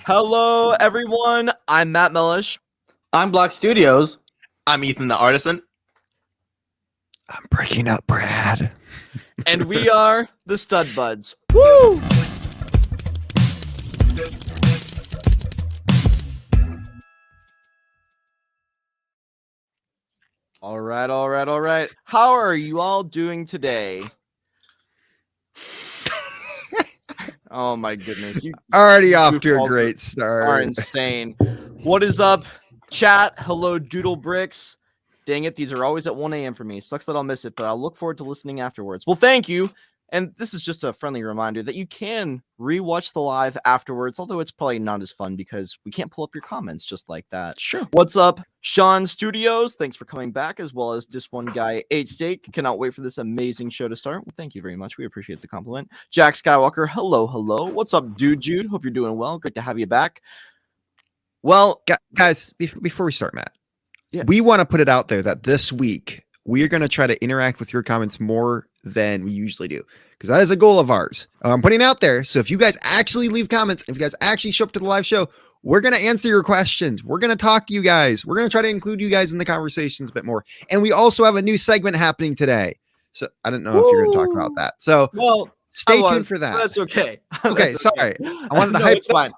Hello, everyone. I'm Matt Mellish. I'm Block.studios. I'm Ethan the Artisan. I'm BrickingUpBrad. And we are the Stud Buds. Woo! All right. How are you all doing today? Oh my goodness. You Already off to a goofballs great are start. insane. What is up, chat? Hello, Doodle Bricks. Dang it, these are always at 1 a.m. for me. Sucks that I'll miss it, but I'll look forward to listening afterwards. Well, thank you. And this is just a friendly reminder that you can rewatch the live afterwards, although it's probably not as fun because we can't pull up your comments just like that. Sure. What's up, Sean Studios? Thanks for coming back, as well as this one guy, 8 Steak. Cannot wait for this amazing show to start. Well, thank you very much. We appreciate the compliment. Jack Skywalker, hello. What's up, Dude Jude? Hope you're doing well. Great to have you back. Well, Guys, before we start, Matt, yeah. we want to put it out there that this week we are going to try to interact with your comments more than we usually do, because that is a goal of ours. I'm putting it out there. So if you guys actually leave comments, if you guys actually show up to the live show, we're going to answer your questions. We're going to talk to you guys. We're going to try to include you guys in the conversations a bit more. And we also have a new segment happening today. So I don't know if you're going to talk about that. So well, stay tuned for that. That's okay. Okay, That's sorry. I wanted to no, hype it's fine.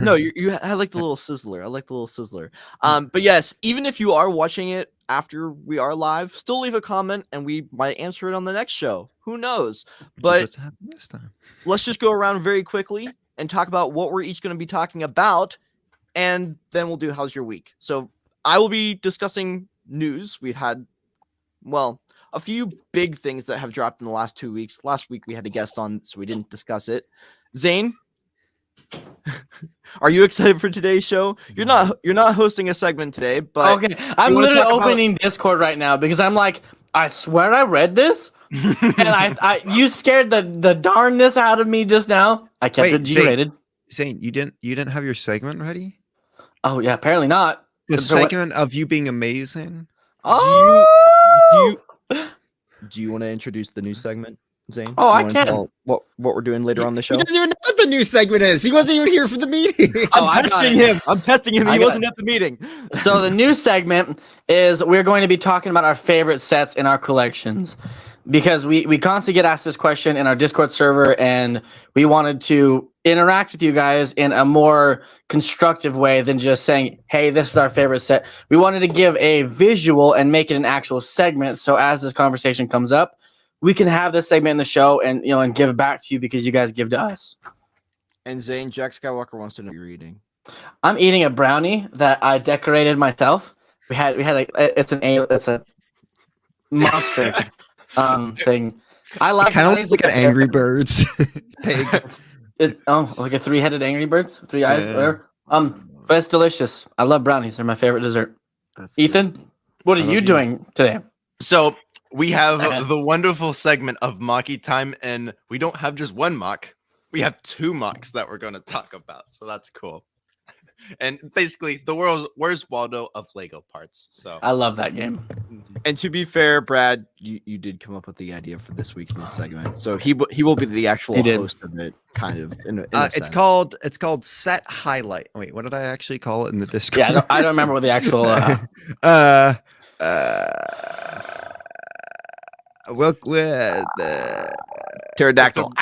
No, I like the little sizzler. But yes, even if you are watching it after we are live, still leave a comment and we might answer it on the next show. Who knows? But this time, let's just go around very quickly and talk about what we're each going to be talking about, and then we'll do how's your week. So I will be discussing news. We've had, well, a few big things that have dropped in the last 2 weeks. Last week we had a guest on, so we didn't discuss it. Zane, are you excited for today's show? You're not hosting a segment today, but Okay, I'm literally opening Discord right now because I'm like, I swear I read this, and you scared the darnness out of me just now. I kept it G-rated. Zane, you didn't have your segment ready? Oh yeah, apparently not. The segment of you being amazing. Oh, do you want to introduce the new segment, Zane? Oh, I can. What we're doing later on the show? He doesn't even know what the new segment is. He wasn't even here for the meeting. I'm testing him. He wasn't at the meeting. So the new segment is we're going to be talking about our favorite sets in our collections, because we constantly get asked this question in our Discord server, and we wanted to interact with you guys in a more constructive way than just saying, hey, this is our favorite set. We wanted to give a visual and make it an actual segment, so as this conversation comes up, we can have this segment in the show and and give back to you because you guys give to us. And Zane, Jack Skywalker wants to know what you're eating. I'm eating a brownie that I decorated myself. It's a monster thing. I love kind of looks like an Angry Birds pig. Like a 3-headed Angry Birds, 3 eyes, whatever. But it's delicious. I love brownies. They're my favorite dessert. That's Ethan, good. what are you doing today? So we have the wonderful segment of Mocky time, and we don't have just one mock. We have 2 mocks that we're going to talk about. So that's cool. And basically, the world's Where's Waldo of Lego parts. So I love that game. And to be fair, Brad, you did come up with the idea for this week's new segment, so he will be the actual host of it, kind of. In a it's called set highlight. Wait, what did I actually call it in the Discord? Yeah, I don't remember what the actual. Work with pterodactyl.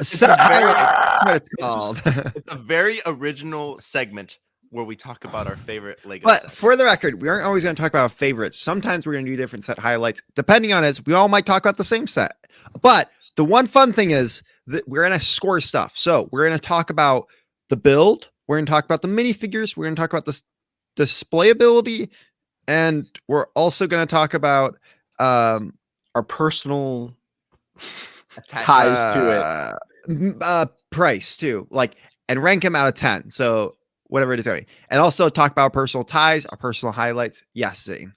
Set highlight. What it's called. It's a very original segment where we talk about our favorite Lego But sets. for the record, we aren't always going to talk about our favorites. Sometimes we're going to do different set highlights. Depending on it, we all might talk about the same set. But the one fun thing is that we're going to score stuff. So we're going to talk about the build. We're going to talk about the minifigures. We're going to talk about the displayability. And we're also going to talk about our personal ties to it. Price, too. And rank them out of 10. So whatever it is. And also talk about personal ties, our personal highlights. Yes, Zane.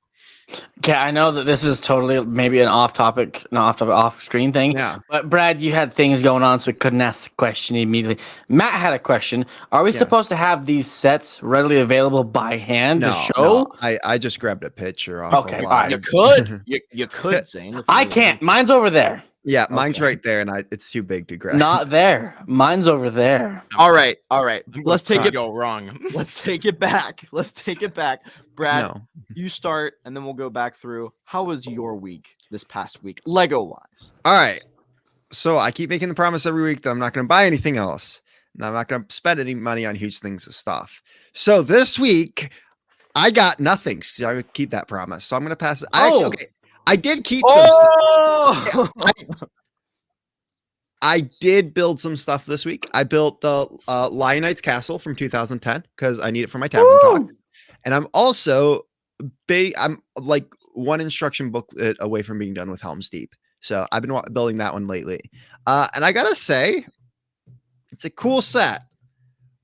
Okay, I know that this is totally maybe an off-screen thing. Yeah. But Brad, you had things going on, so we couldn't ask the question immediately. Matt had a question. Are we supposed to have these sets readily available by hand to show? No, I just grabbed a picture off. Okay, of all right. You could, Zane. I can't. Mine's over there. Yeah, mine's Okay. right there, and it's too big to grab. Not there. Mine's over there. All right. Let's take it. go wrong. Let's take it back. Brad, No. you start, and then we'll go back through. How was your week this past week, Lego wise? All right. So I keep making the promise every week that I'm not going to buy anything else, and I'm not going to spend any money on huge things of stuff. So this week, I got nothing. So I would keep that promise. So I'm going to pass it. I did keep some stuff. I did build some stuff this week. I built the Lionites Castle from 2010 because I need it for my tavern talk. And I'm also I'm like one instruction booklet away from being done with Helm's Deep. So I've been building that one lately. And I gotta say, it's a cool set.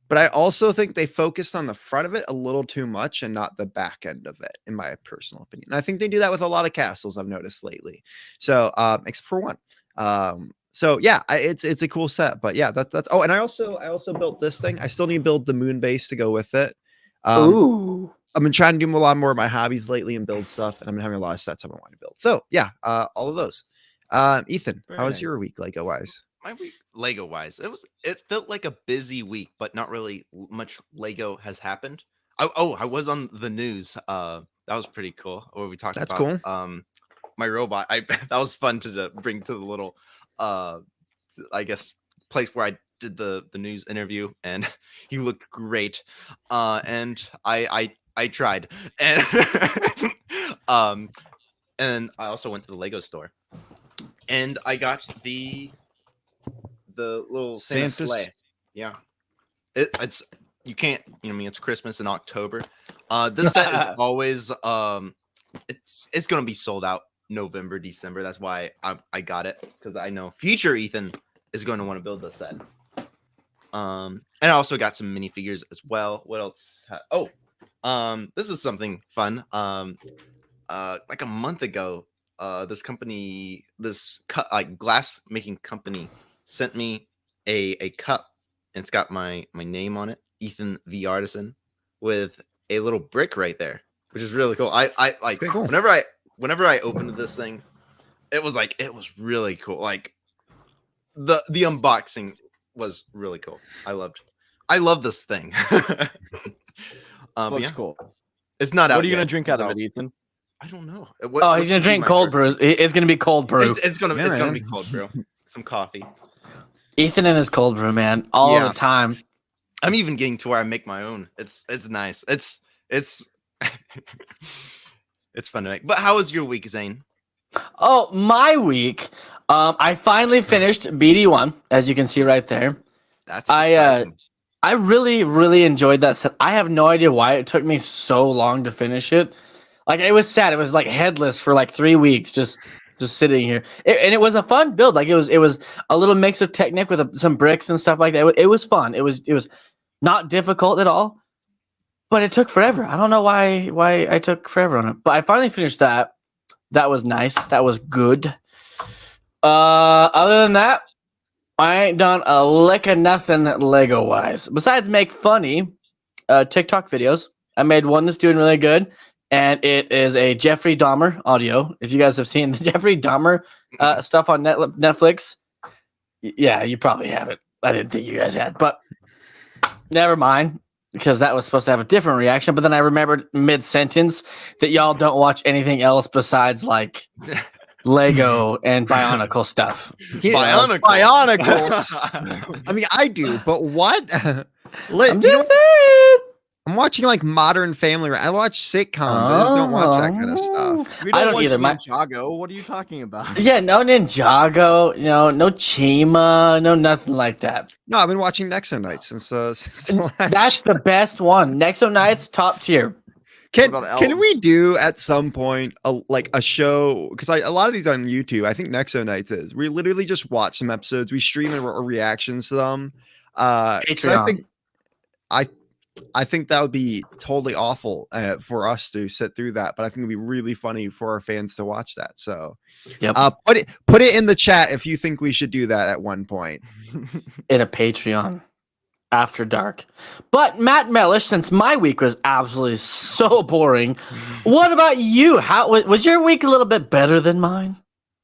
But I also think they focused on the front of it a little too much and not the back end of it, in my personal opinion. And I think they do that with a lot of castles I've noticed lately. So except for one. So yeah, it's a cool set. But yeah, that's and I also built this thing. I still need to build the moon base to go with it. Ooh. I've been trying to do a lot more of my hobbies lately and build stuff, and I've been having a lot of sets I've been wanting to build. So yeah, all of those. Ethan, Very how was nice. your week Lego wise? My week, Lego wise, it felt like a busy week, but not really much Lego has happened. I was on the news. That was pretty cool. Where we talked That's about cool. my robot. That was fun to bring to the little I guess place where I did the news interview, and he looked great. And I tried, and and I also went to the Lego store, and I got the little Santa Santa's- sleigh. Yeah, it's you can't, I mean, it's Christmas in October. This set is always it's gonna be sold out November, December. That's why I got it, because I know future Ethan is going to want to build this set. And I also got some minifigures as well. What else? This is something fun. Like a month ago, this glass making company sent me a cup, and it's got my name on it, Ethan the Artisan, with a little brick right there, which is really cool. I like Okay, cool. whenever I opened this thing, it was really cool. Like the unboxing was really cool. I love this thing. But Looks yeah, cool. it's not out. What are you yet, gonna drink out of 'cause it, Ethan? I don't know. He's gonna drink cold brews. It's gonna be cold brew. It's gonna Yeah, be man. cold brew. Some coffee. Ethan and his cold brew, man, all Yeah. the time. I'm even getting to where I make my own. It's nice. It's it's fun to make. But how was your week, Zane? Oh, my week. I finally finished BD1, as you can see right there. That's I really, really enjoyed that set. I have no idea why it took me so long to finish it. Like, it was sad. It was like headless for like 3 weeks, just sitting here. And it was a fun build. Like, it was a little mix of Technic with some bricks and stuff like that. It was fun. It was not difficult at all, but it took forever. I don't know why I took forever on it, but I finally finished that. That was nice. That was good. Other than that, I ain't done a lick of nothing Lego wise besides make funny TikTok videos. I made one that's doing really good, and it is a Jeffrey Dahmer audio. If you guys have seen the Jeffrey Dahmer stuff on Netflix, yeah, you probably haven't. I didn't think you guys had, but never mind, because that was supposed to have a different reaction. But then I remembered mid-sentence that y'all don't watch anything else besides like Lego and Bionicle stuff. Bionicles. I mean, I do, but what? I'm just saying. I'm watching like Modern Family. I watch sitcoms. I just don't watch that kind of stuff. We I don't watch either. Ninjago. What are you talking about? Yeah, no Ninjago, no Chima, no nothing like that. No, I've been watching Nexo Nights since the last That's the best one. Nexo Nights, top tier. Can What about can elves? we do at some point a show? Because a lot of these on YouTube, I think Nexo Nights is. We literally just watch some episodes. We stream our reactions to them. So Patreon. I think that would be totally awful for us to sit through that, but I think it'd be really funny for our fans to watch that. So, Yep. put it in the chat if you think we should do that at one point. In a Patreon after dark. But Matt Mellish, since my week was absolutely so boring, what about you? How was your week? A little bit better than mine?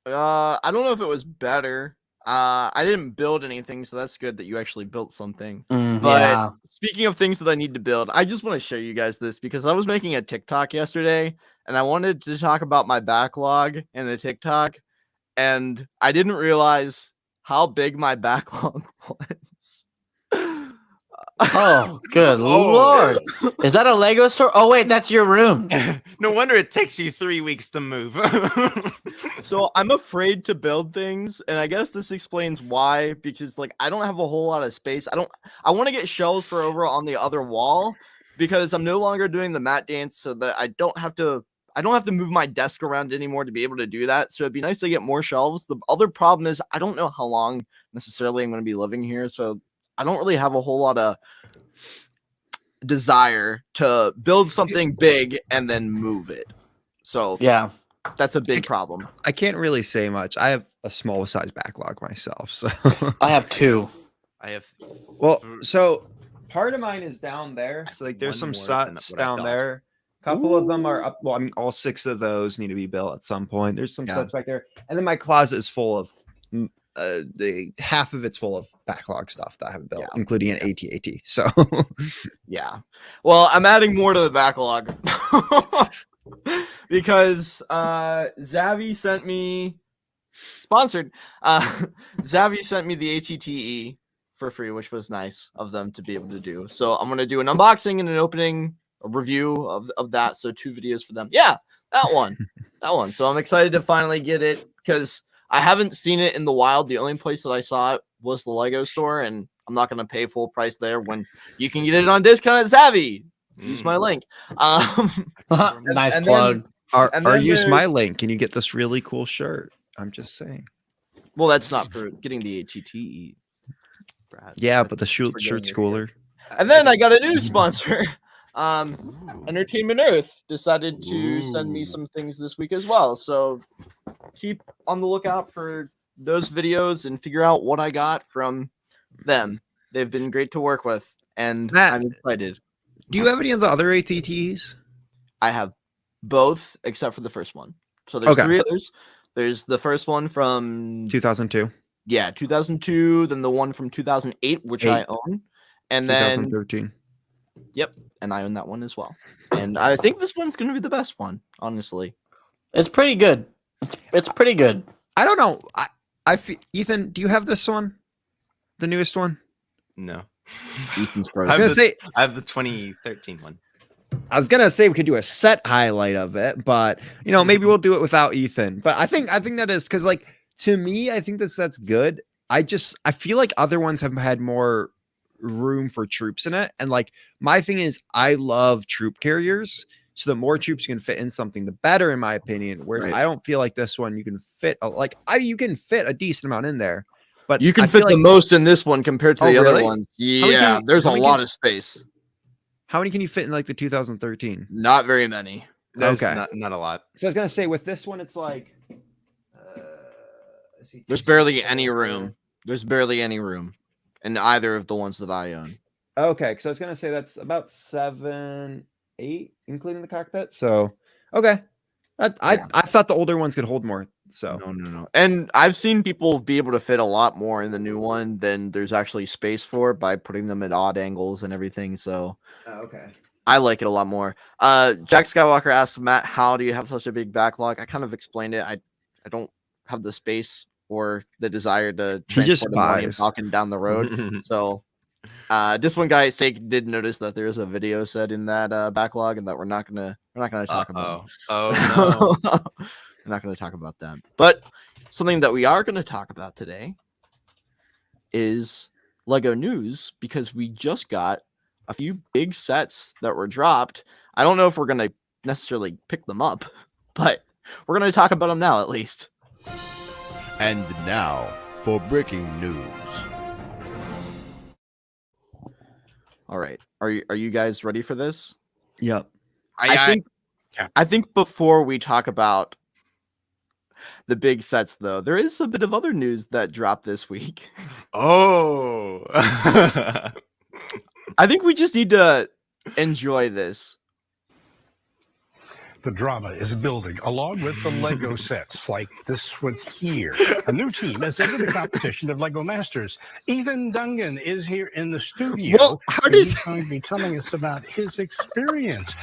I don't know if it was better. I didn't build anything, so that's good that you actually built something. But Yeah. speaking of things that I need to build, I just want to show you guys this because I was making a TikTok yesterday and I wanted to talk about my backlog in the TikTok, and I didn't realize how big my backlog was. Oh, good Oh. lord! Is that a Lego store? Oh wait, that's your room. No wonder it takes you 3 weeks to move. So I'm afraid to build things, and I guess this explains why. Because like I don't have a whole lot of space. I want to get shelves for over on the other wall because I'm no longer doing the mat dance, so that I don't have to move my desk around anymore to be able to do that. So it'd be nice to get more shelves. The other problem is I don't know how long necessarily I'm going to be living here, so I don't really have a whole lot of desire to build something big and then move it. So Yeah. that's a big problem. I can't really say much. I have a small size backlog myself, so I have 2. I have well, so part of mine is down there. So like there's one some more than sets what I down thought. there. A couple of them are up. Well, I mean, all 6 of those need to be built at some point. There's some Yeah. sets back there, and then my closet is full of the half of it's full of backlog stuff that I haven't built, Yeah. including an AT-AT. So Yeah. Well, I'm adding more to the backlog because Zavi sent me sponsored. Zavi sent me the ATTE for free, which was nice of them to be able to do. So I'm gonna do an unboxing and an opening, a review of that. So 2 videos for them. Yeah, that one. That one. So I'm excited to finally get it because I haven't seen it in the wild. The only place that I saw it was the Lego store, and I'm not gonna pay full price there when you can get it on discount at Zavi. Use my link. Nice and plug. and or then use there's- my link and you get this really cool shirt. I'm just saying. Well, that's not for getting the ATTE, Brad. Yeah, That's but the for getting shirt's your cooler. And then I got a new sponsor. Entertainment Earth decided to send me Ooh. some things this week as well. So keep on the lookout for those videos and figure out what I got from them. They've been great to work with, and Matt, I'm excited. Do you have any of the other ATTs? I have both except for the first one. So there's Okay. 3 others. There's the first one from 2002, 2002, then the one from 2008, which I Eight. own, and then 2013. yep, and I own that one as well. And I think this one's going to be the best one, honestly. It's pretty good. It's pretty good. I don't know. I feel, Ethan, do you have this one? The newest one? No. Ethan's I frozen. was gonna say I have the 2013 one. I was gonna say we could do a set highlight of it, but maybe we'll do it without Ethan. But I think that is because like to me, I think this set's good. I feel like other ones have had more room for troops in it. And like my thing is I love troop carriers. So the more troops you can fit in something, the better, in my opinion. Whereas Right. I don't feel like this one you can fit you can fit a decent amount in there. But You can I feel fit the most in this one compared to Oh, the other really? ones. many Yeah, can- there's how a many lot can- of space. How many can you fit in like the 2013? Not very many. There's Okay. not a lot. So I was gonna say with this one, it's like let's see, There's 2, barely 6, any 4. room. There's barely any room in either of the ones that I own. Okay, so I was gonna say that's about 7, 8, including the cockpit. So okay, Yeah. I thought the older ones could hold more. So No. And I've seen people be able to fit a lot more in the new one than there's actually space for by putting them at odd angles and everything. So okay. I like it a lot more. Jack Skywalker asked Matt, how do you have such a big backlog? I kind of explained it. I don't have the space or the desire to He just transport a Millennium buys. Falcon down the road. So this one guy did notice that there's a video set in that backlog and that we're not gonna talk about. Oh no. We're not going to talk about that. But something that we are going to talk about today is Lego news, because we just got a few big sets that were dropped. I don't know if we're going to necessarily pick them up, but we're going to talk about them now at least. And now for breaking news. All right. Are you guys ready for this? Yep. I think before we talk about the big sets, though, there is a bit of other news that dropped this week. Oh. I think we just need to enjoy this. The drama is building, along with the Lego sets, like this one here. A new team has entered the competition of Lego Masters. Ethan Dungan is here in the studio. Well, how and does- he's going to be telling us about his experience.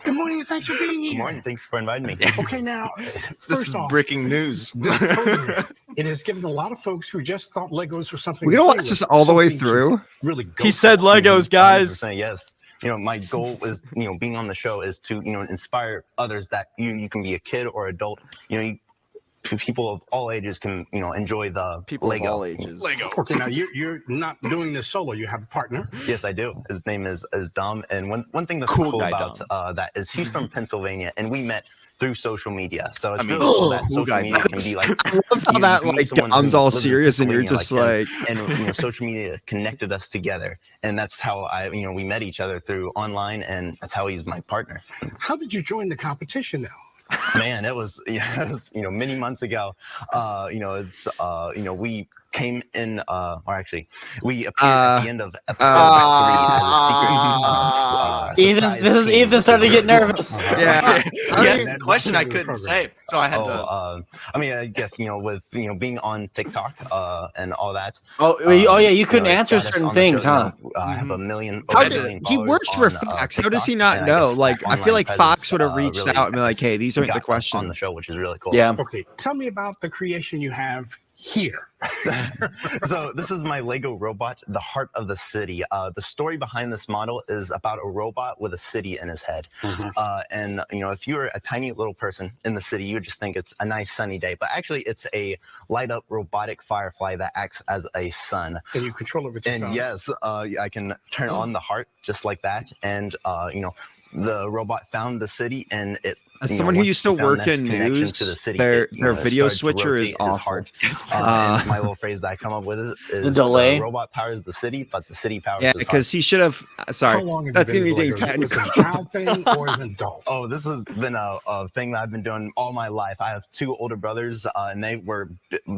Good morning, and thanks for being here. Good morning. Thanks for inviting me. Okay, now, This first is off, breaking news. it has given a lot of folks who just thought Legos were something. We're gonna to play watch this with, all the way something to through. Really, go He said for. Legos, guys. 100% yes. My goal is, being on the show is to, inspire others that you can be a kid or adult. People of all ages can, enjoy the People Lego. of all ages. Lego. Okay, now you're not doing this solo. You have a partner. Yes, I do. His name is Dom, and one thing that's Cool cool guy, about that is he's from Pennsylvania, and we met through social media. So it's I mean, really cool that cool social guy. media can be like. I love how that you meet like someone Dom's who all lives in serious and you're Pennsylvania just him, like, and social media connected us together, and that's how we met each other through online, and that's how he's my partner. How did you join the competition now? Man, it was many months ago. We came in, or actually, we appeared at the end of episode 3 as a secret. Ethan, this is Ethan starting to get nervous. yeah. He asked That a question I must be the couldn't program. say, so I had to. I guess with being on TikTok and all that. Oh yeah, you couldn't it answer got us certain on the things, show, huh? I have a million. How over a did, million he followers works for on, Fox. How does he TikTok, not and know? guess Like, that I feel online like presence, Fox would have reached really out and be like, "Hey, these aren't the got us questions." on the show, which is really cool. Yeah. Okay, tell me about the creation you have here. So this is my Lego robot, the heart of the city. The story behind this model is about a robot with a city in his head. And if you're a tiny little person in the city, you would just think it's a nice sunny day. But actually, it's a light up robotic firefly that acts as a sun. And you control it with your And phone. yes, I can turn on the heart just like that. And the robot found the city, and it. As someone who once used he to found work this in connection news, to the city, their it, video started to switcher is rotate his awful. heart. Uh, My little phrase that I come up with is The delay. robot powers the city, but the city powers Yeah, his heart. because he should have. How Sorry, long have that's you gonna been be into getting Legos? Is it a technical. child thing or is it adult? Oh, this has been a thing that I've been doing all my life. I have 2 older brothers, and they were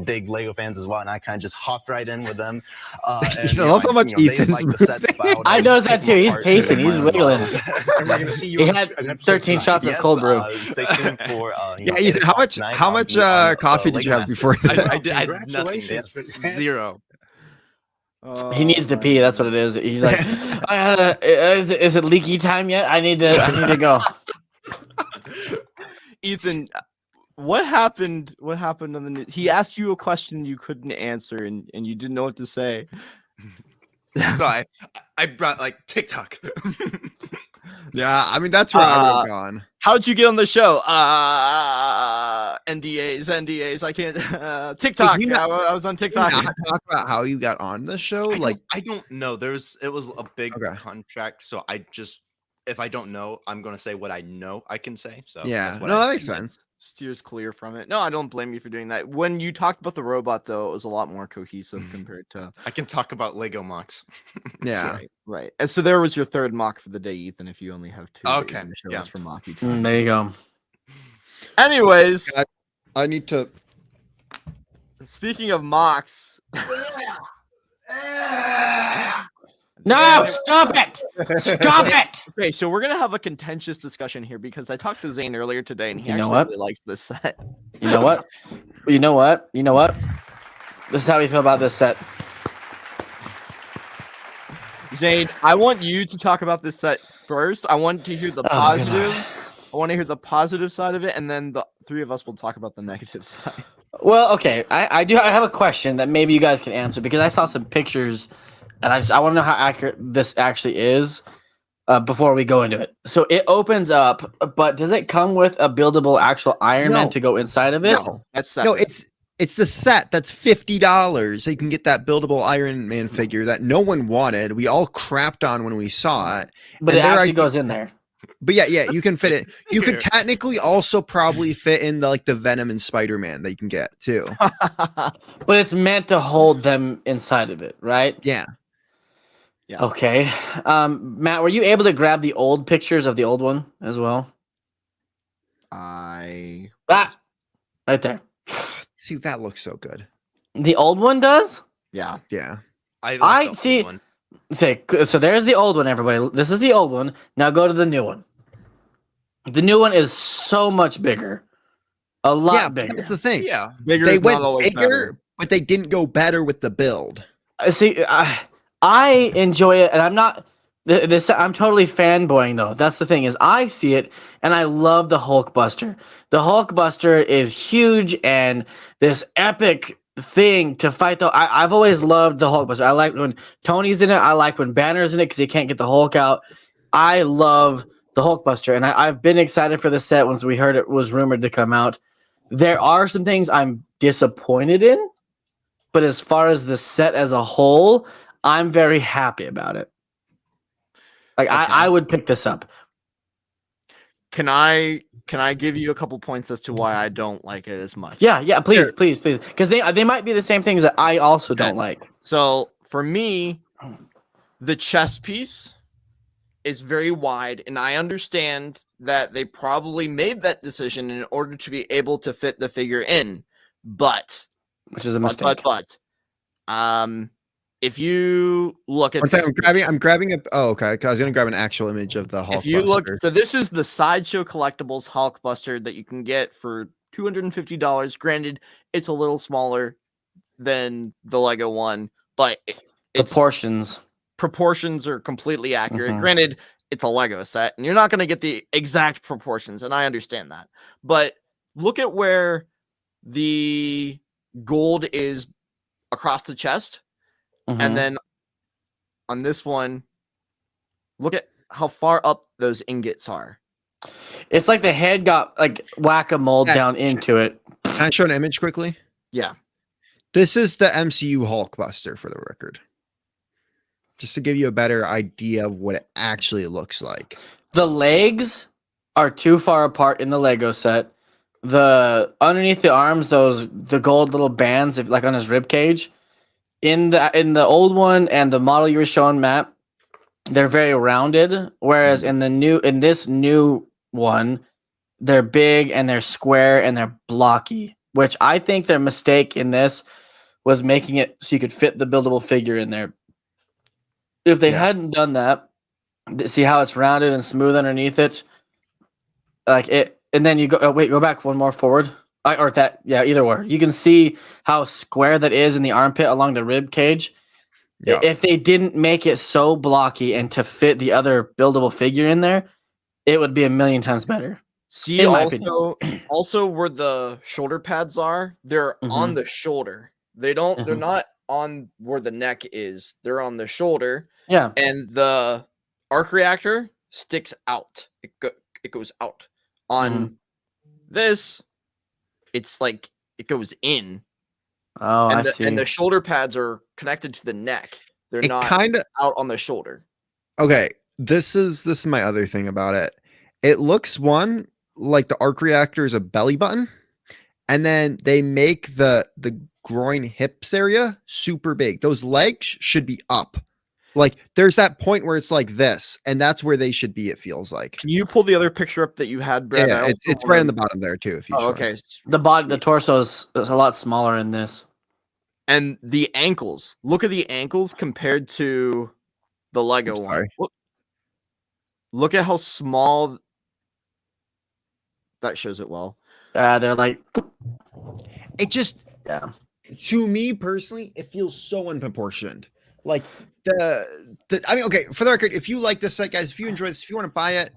big Lego fans as well, and I kind of just hopped right in with them. And, I love how much they Ethan's liked the sets, but would I always noticed that take them too. He's apart pacing. and He's find them wiggling. all. And we're gonna see you He in had an episode 13 tonight. shots of Yes, cold brew. stay tuned for Yeah, 8 Ethan, how o'clock much tonight. how I'll much be on the coffee did Lego you have Masters. before? I had nothing. Congratulations. Zero. He needs to pee. That's what it is. He's like, is it leaky time yet? I need to go. Ethan, what happened? What happened on the news? He asked you a question you couldn't answer, and you didn't know what to say. So I brought like TikTok. Yeah, I mean that's where I would have gone. How'd you get on the show? NDAs. I can't. TikTok. you not- I was on Can you TikTok. not talk about how you got on the show. Like, I don't know. It was a big Okay. contract, so I just if I don't know, I'm gonna say what I know I can say. So yeah, that's what no, I that makes think. sense. Steers clear from it. No, I don't blame you for doing that. When you talked about the robot, though, it was a lot more cohesive compared to. I can talk about Lego MOCs. Yeah, Right, right. And so there was your third mock for the day, Ethan. If you only have 2, that you're Okay, gonna show yeah. us for mocky. There you go. Anyways, I need to. speaking of mocks, No, stop it! Stop it! okay, so we're gonna have a contentious discussion here because I talked to Zane earlier today, and he You know actually what? really likes this set. You know what? You know what? You know what? This is how we feel about this set. Zane, I want you to talk about this set first. I want to hear the positive. I want to hear the positive side of it, and then the 3 of us will talk about the negative side. Well, okay. I have a question that maybe you guys can answer because I saw some pictures, and I want to know how accurate this actually is before we go into it. So it opens up, but does it come with a buildable actual Iron Man No. to go inside of it? No, That's no, it's the set that's $50. So you can get that buildable Iron Man figure that no one wanted. We all crapped on when we saw it. But And it there actually are- goes in there. But yeah, you can fit it. You could Here. technically also probably fit in the Venom and Spider-Man that you can get too. But it's meant to hold them inside of it, right? Yeah. Yeah. Okay. Matt, were you able to grab the old pictures of the old one as well? I Ah, right there. See, that looks so good. The old one does? yeah. Yeah. I I the see- old one. So there's the old one, everybody. This is the old one. Now go to the new one. The new one is so much bigger, a lot bigger. That's the thing. Yeah. Bigger They is went not always bigger, better. but they didn't go better with the build. See, I enjoy it, and I'm not. This I'm totally fanboying though. That's the thing is I see it and I love the Hulkbuster. The Hulkbuster is huge and this epic thing to fight though. I've always loved the Hulkbuster. I like when Tony's in it. I like when Banner's in it because he can't get the Hulk out. I love the Hulkbuster, and I've been excited for the set once we heard it was rumored to come out. There are some things I'm disappointed in, but as far as the set as a whole, I'm very happy about it. Like I would pick this up. Can I give you a couple points as to why I don't like it as much? Yeah, please, because they might be the same things that I also don't like. So for me, the chest piece is very wide, and I understand that they probably made that decision in order to be able to fit the figure in, but Which is a mistake. if you look at One second, this, I'm grabbing a. Oh, okay. 'Cause I was gonna grab an actual image of the Hulkbuster. if you look, so this is the Sideshow Collectibles Hulkbuster that you can get for $250. Granted, it's a little smaller than the Lego one, but its proportions are completely accurate. Mhm. Granted, it's a Lego set, and you're not going to get the exact proportions, and I understand that. But look at where the gold is across the chest, Mhm. and then on this one, look at how far up those ingots are. It's like the head got like whack-a-mole down into it. Can I show an image quickly? Yeah. This is the MCU Hulkbuster for the record. Just to give you a better idea of what it actually looks like. The legs are too far apart in the Lego set. The underneath the arms, the gold little bands, like on his rib cage, in the old one and the model you were showing, Matt, they're very rounded. Whereas in this new one, they're big and they're square and they're blocky. Which I think their mistake in this was making it so you could fit the buildable figure in there. If they hadn't done that, see how it's rounded and smooth underneath it, like it, and then you go. Go back one more forward, either way. You can see how square that is in the armpit along the rib cage. Yeah. If they didn't make it so blocky and to fit the other buildable figure in there, it would be a million times better. See, In my also where the shoulder pads are, they're on the shoulder. They're not on where the neck is. They're on the shoulder. Yeah. And the arc reactor sticks out. It goes out. On this, it's like it goes in. Oh, and I see. And the shoulder pads are connected to the neck. They're It not kind of out on the shoulder. okay. This is my other thing about it. It looks like the arc reactor is a belly button, and then they make the groin hips area super big. Those legs should be up. Like there's that point where it's like this, and that's where they should be. It feels like. Can you pull the other picture up that you had, Brad? Yeah, it's right on the bottom there too. If you okay. The torso is a lot smaller in this. And the ankles. Look at the ankles compared to the Lego one. Look at how small that shows it well. They're like it just yeah. To me personally, it feels so unproportioned. Like I mean, okay, for the record, if you like this set, guys, if you enjoy this, if you want to buy it,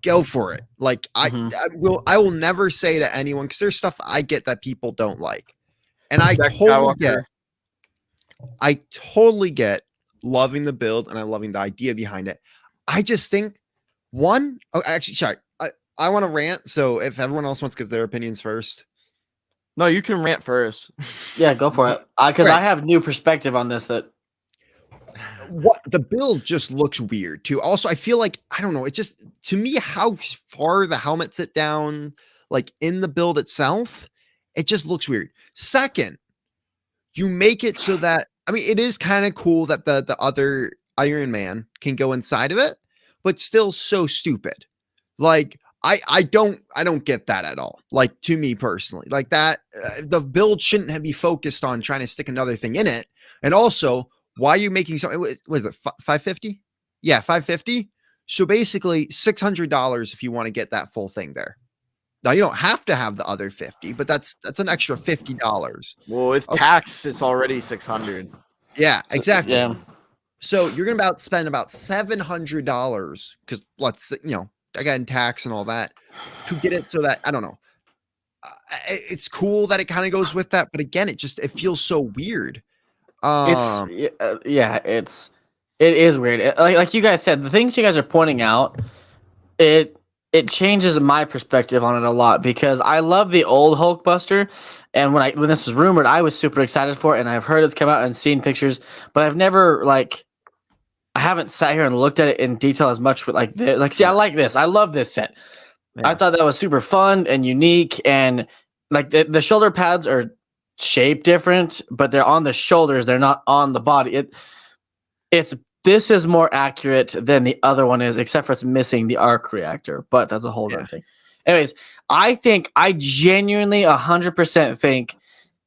go for it. Like I will never say to anyone, because there's stuff I get that people don't like. And I totally get loving the build and I'm loving the idea behind it. I just think I want to rant. So if everyone else wants to give their opinions first. No, you can rant first. Yeah, go for it. Because I have new perspective on this. That what the build just looks weird too. Also, I feel like I don't know. It just to me how far the helmet sit down, like in the build itself, it just looks weird. Second, you make it so that it is kind of cool that the other Iron Man can go inside of it, but still so stupid. Like I don't get that at all. Like to me personally, like that the build shouldn't be focused on trying to stick another thing in it. And also, why are you making something? Was it 550? Yeah, 550. So basically $600 if you want to get that full thing there. Now you don't have to have the other 50, but that's an extra $50. Well, with tax, it's already 600. Yeah, exactly. Yeah. So you're gonna spend about $700 because again, tax and all that to get it so that I don't know. It's cool that it kind of goes with that, but again, it feels so weird. It is weird. Like you guys said, the things you guys are pointing out, it changes my perspective on it a lot because I love the old Hulkbuster, and when this was rumored, I was super excited for it, and I've heard it's come out and seen pictures, but I've never I haven't sat here and looked at it in detail as much with see, I like this. I love this set. Yeah. I thought that was super fun and unique, and like the shoulder pads are shaped different, but they're on the shoulders. They're not on the body. This is more accurate than the other one is, except for it's missing the arc reactor, but that's a whole other thing. Anyways, I genuinely 100% think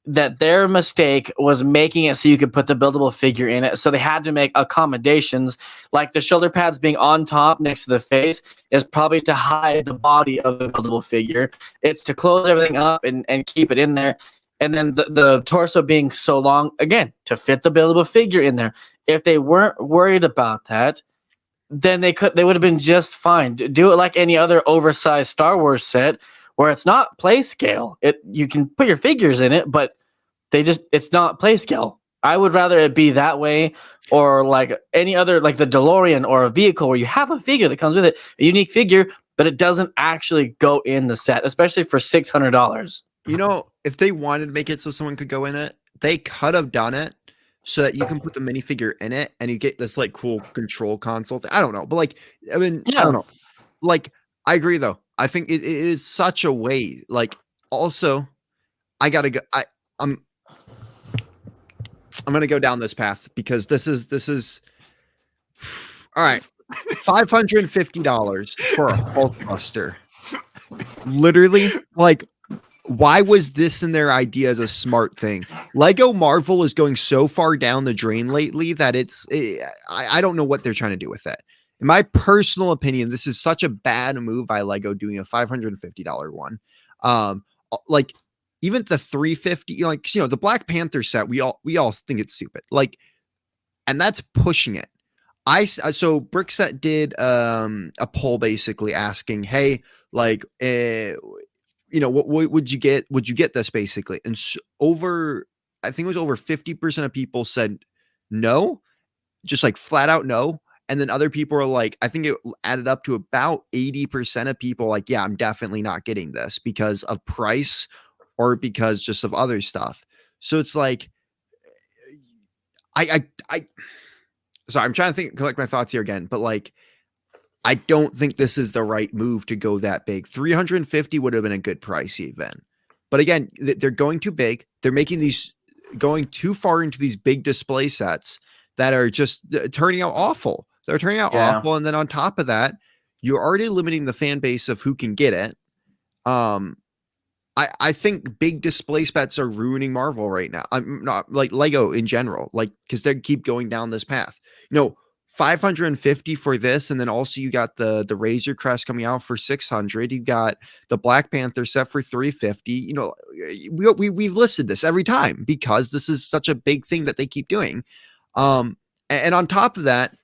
that their mistake was making it so you could put the buildable figure in it. So they had to make accommodations, like the shoulder pads being on top next to the face is probably to hide the body of the buildable figure. It's to close everything up and keep it in there. And then the torso being so long, again, to fit the buildable figure in there. If they weren't worried about that, then they would have been just fine. Do it like any other oversized Star Wars set where it's not play scale. You can put your figures in it, but it's not play scale. I would rather it be that way, or like any other, like the DeLorean or a vehicle where you have a figure that comes with it, a unique figure, but it doesn't actually go in the set, especially for $600. If they wanted to make it so someone could go in it, they could have done it so that you can put the minifigure in it and you get this cool control console thing. I don't know, but I don't know. I agree though. I think it is such a way. Also, I gotta go. I'm gonna go down this path because this is all right. $550 for a Hulkbuster. Literally, why was this in their idea as a smart thing? Lego Marvel is going so far down the drain lately that I don't know what they're trying to do with it. In my personal opinion, this is such a bad move by Lego doing a $550 one. Even the $350, the Black Panther set, we all think it's stupid. And that's pushing it. So Brickset did a poll basically asking, hey, what would you get? Would you get this basically? And I think it was over 50% of people said no, just flat out no. And then other people are I think it added up to about 80% of people yeah, I'm definitely not getting this because of price or because just of other stuff. So it's sorry, I'm trying to collect my thoughts here again, but I don't think this is the right move to go that big. 350 would have been a good price even. But again, they're going too big. They're going too far into these big display sets that are just turning out awful. They're turning out awful. And then on top of that, you're already limiting the fan base of who can get it. I think big display sets are ruining Marvel right now. I'm not Lego in general, because they keep going down this path. $550 for this, and then also you got the Razor Crest coming out for $600. You got the Black Panther set for $350. We've listed this every time because this is such a big thing that they keep doing. And on top of that,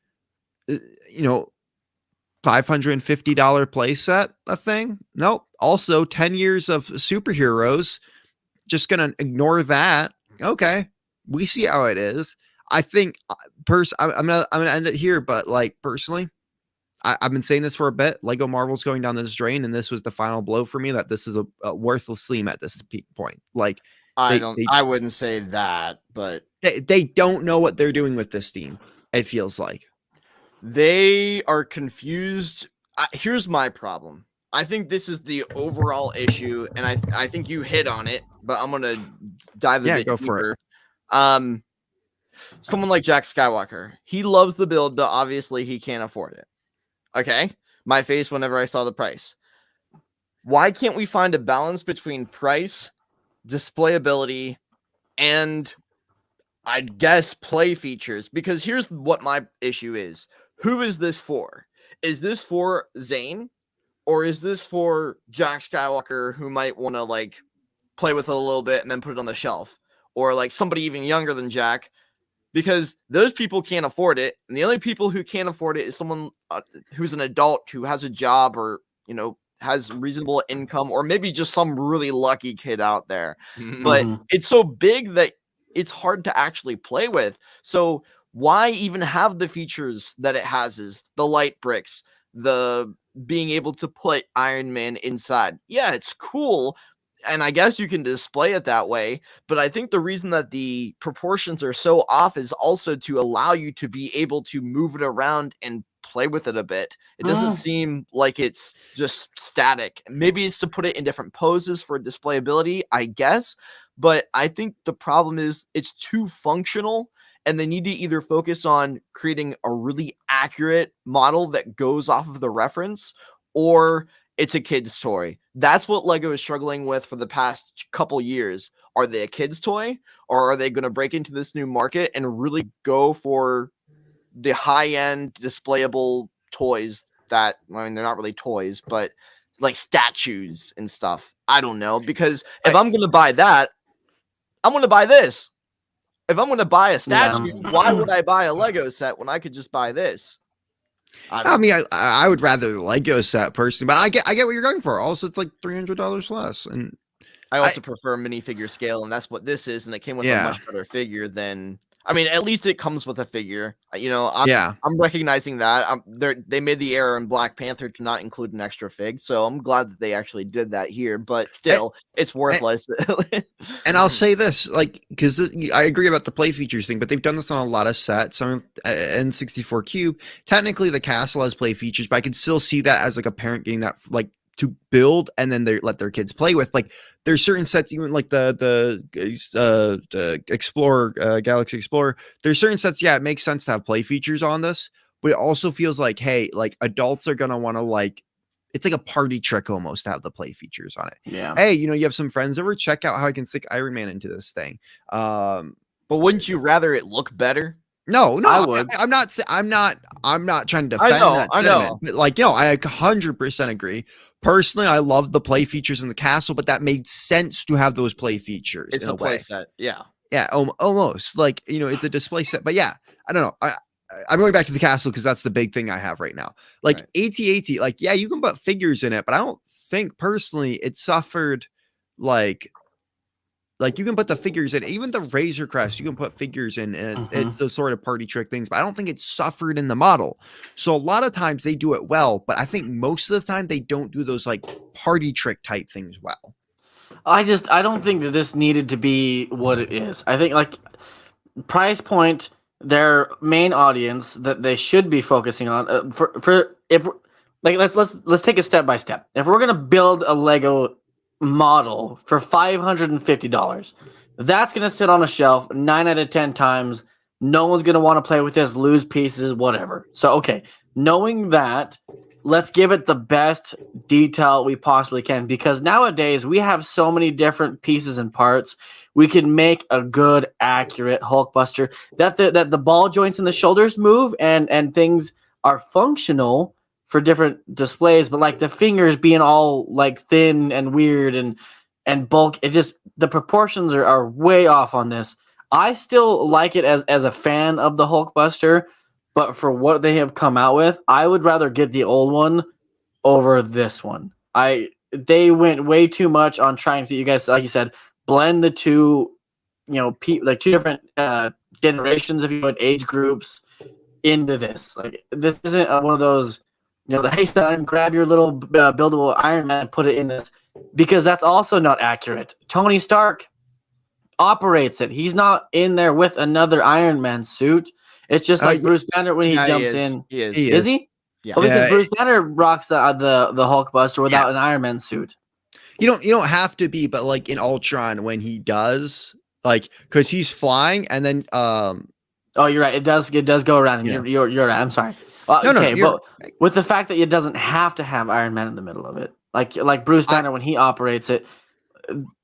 $550 play set a thing? Nope. Also 10 years of superheroes. Just gonna ignore that. Okay, we see how it is. I think I'm gonna end it here, but personally, I've been saying this for a bit. Lego Marvel's going down this drain, and this was the final blow for me that this is a worthless theme at this peak point. I wouldn't say that, but they don't know what they're doing with this theme. It feels like they are confused. Here's my problem. I think this is the overall issue, and I think you hit on it, but I'm gonna dive a bit go deeper. for it. Someone like Jack Skywalker, he loves the build, but obviously he can't afford it. Okay, my face whenever I saw the price. Why can't we find a balance between price, displayability, and I'd guess play features, because here's what my issue is. Who is this for? Is this for Zane, or is this for Jack Skywalker, who might want to like play with it a little bit and then put it on the shelf, or like somebody even younger than Jack, because those people can't afford it, and the only people who can't afford it is someone who's an adult who has a job, or has reasonable income, or maybe just some really lucky kid out there. But it's so big that it's hard to actually play with. So why even have the features that it has? Is the light bricks, the being able to put Iron Man inside. Yeah, it's cool, and I guess you can display it that way, but I think the reason that the proportions are so off is also to allow you to be able to move it around and play with it a bit. It doesn't seem like it's just static. Maybe it's to put it in different poses for displayability, I guess, but I think the problem is it's too functional, and they need to either focus on creating a really accurate model that goes off of the reference, or it's a kid's toy. That's what LEGO is struggling with for the past couple years. Are they a kid's toy, or are they going to break into this new market and really go for the high-end displayable toys that, I mean, they're not really toys, but like statues and stuff? I don't know, because if I'm going to buy that, I'm going to buy this. If I'm going to buy a statue, why would I buy a Lego set when I could just buy this? I mean, I would rather the Lego set personally, but I get what you're going for. Also, it's like $300 less, and I also prefer minifigure scale, and that's what this is. And it came with a much better figure than. I mean, at least it comes with a figure. I'm recognizing that. They made the error in Black Panther to not include an extra fig, so I'm glad that they actually did that here. But still, it's worthless. And I'll say this, like, because I agree about the play features thing, but they've done this on a lot of sets. Some N64 Cube, technically the castle has play features, but I can still see that as like a parent getting that like to build and then they let their kids play with. Like, there's certain sets, even like the Explorer, Galaxy Explorer. There's certain sets, it makes sense to have play features on this, but it also feels like, hey, like adults are gonna want to like, it's like a party trick almost to have the play features on it. Yeah. Hey, you have some friends over, check out how I can stick Iron Man into this thing. But wouldn't you rather it look better? No, I would. I'm not trying to defend that sentiment, I know. but like, I 100% agree. Personally, I love the play features in the castle, but that made sense to have those play features. It's a play set. Yeah. Yeah, almost like, it's a display set, but yeah, I don't know. I'm going back to the castle because that's the big thing I have right now. Like AT-AT, like, yeah, you can put figures in it, but I don't think personally it suffered like you can put the figures in, even the Razor Crest, you can put figures in, and it's those sort of party trick things, but I don't think it suffered in the model. So a lot of times they do it well, but I think most of the time they don't do those like party trick type things well. I don't think that this needed to be what it is. I think like price point, their main audience that they should be focusing on let's take it step by step. If we're gonna build a Lego model for $550, that's gonna sit on a shelf 9 out of 10 times. No one's gonna want to play with this, lose pieces, whatever. So okay, knowing that, let's give it the best detail we possibly can, because nowadays we have so many different pieces and parts. We can make a good, accurate Hulkbuster that the ball joints in the shoulders move and things are functional for different displays, but like the fingers being all like thin and weird and bulk, it just, the proportions are way off on this. I still like it as a fan of the Hulkbuster, but for what they have come out with, I would rather get the old one over this one. They went way too much on trying to, you guys, like you said, blend the two, like two different generations, if you would, age groups into this. Like, this isn't one of those, hey son, grab your little buildable Iron Man and put it in this, because that's also not accurate. Tony Stark operates it. He's not in there with another Iron Man suit. It's just like Bruce Banner when he jumps in. He is. Is he? Yeah. Well, because Bruce Banner rocks the Hulkbuster without an Iron Man suit. You don't have to be, but like in Ultron when he does, like, because he's flying and then oh, you're right. It does go around. And you're right. I'm sorry. Okay, but with the fact that it doesn't have to have Iron Man in the middle of it, like Bruce Banner when he operates it,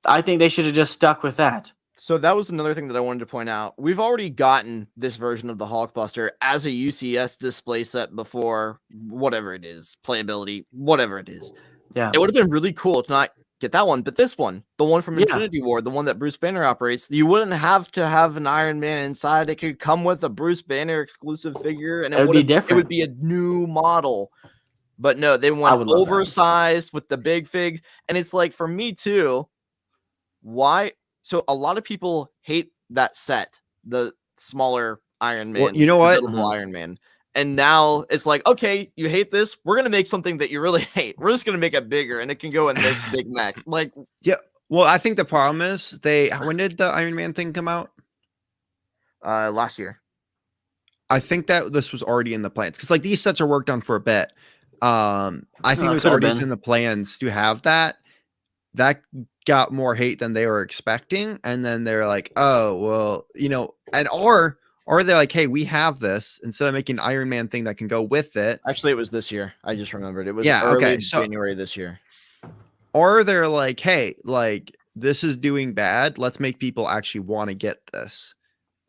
I think they should have just stuck with that. So that was another thing that I wanted to point out. We've already gotten this version of the Hulkbuster as a UCS display set before, whatever it is, playability, whatever it is. Yeah. It would have been really cool to not get that one, but this one, the one from Yeah. Infinity War, the one that Bruce Banner operates, you wouldn't have to have an Iron Man inside. It could come with a Bruce Banner exclusive figure, and It would be It different. would be a new model. But no, they would went love that. oversized with the big fig, and it's like for me too. Why? So a lot of people hate that set, the smaller Iron Man. Well, you know what? Invisible Iron Man. And now it's like, okay, you hate this. We're gonna make something that you really hate. We're just gonna make it bigger, and it can go in this big mech. Like, Well, I think the problem is when did the Iron Man thing come out? last year. I think that this was already in the plans because like these sets are worked on for a bit. I think it was could've already been. in the plans to have that. That got more hate than they were expecting, and then they're like, "Oh, well, you know," and or they're like, "Hey, we have this." Instead of making an Iron Man thing that can go with it, Actually, it was this year. I just remembered. It was Yeah, early okay, so- January this year. or they're like, "Hey, like this is doing bad. Let's make people actually want to get this."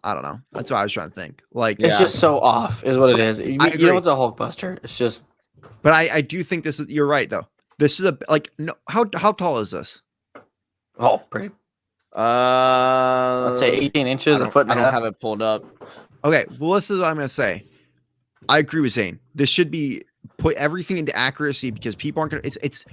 I don't know. That's what I was trying to think. Like, It's Yeah. just so off, is what it is. You agree. know, it's a Hulkbuster. It's just but I do think this is. You're right though. This is a like no. How tall is this? pretty. Let's Let's say 18 inches, a foot and I a don't half. have it pulled up. Okay, well, this is what I'm gonna say. I agree with Zane. This should be put everything into accuracy because people aren't gonna. It's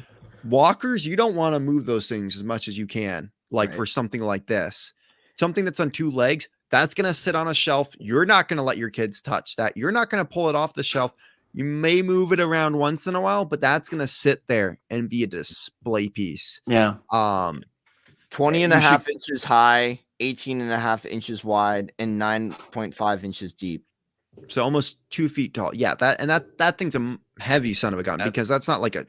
walkers. You don't want to move those things as much as you can. Like Right. for something like this, something that's on two legs. That's gonna sit on a shelf. You're not gonna let your kids touch that. You're not gonna pull it off the shelf. You may move it around once in a while, but that's gonna sit there and be a display piece. Yeah. 20 and You a should- half inches high, 18 and a half inches wide, and 9.5 inches deep. So almost 2 feet tall. Yeah, that thing's a heavy son of a gun because that's not like a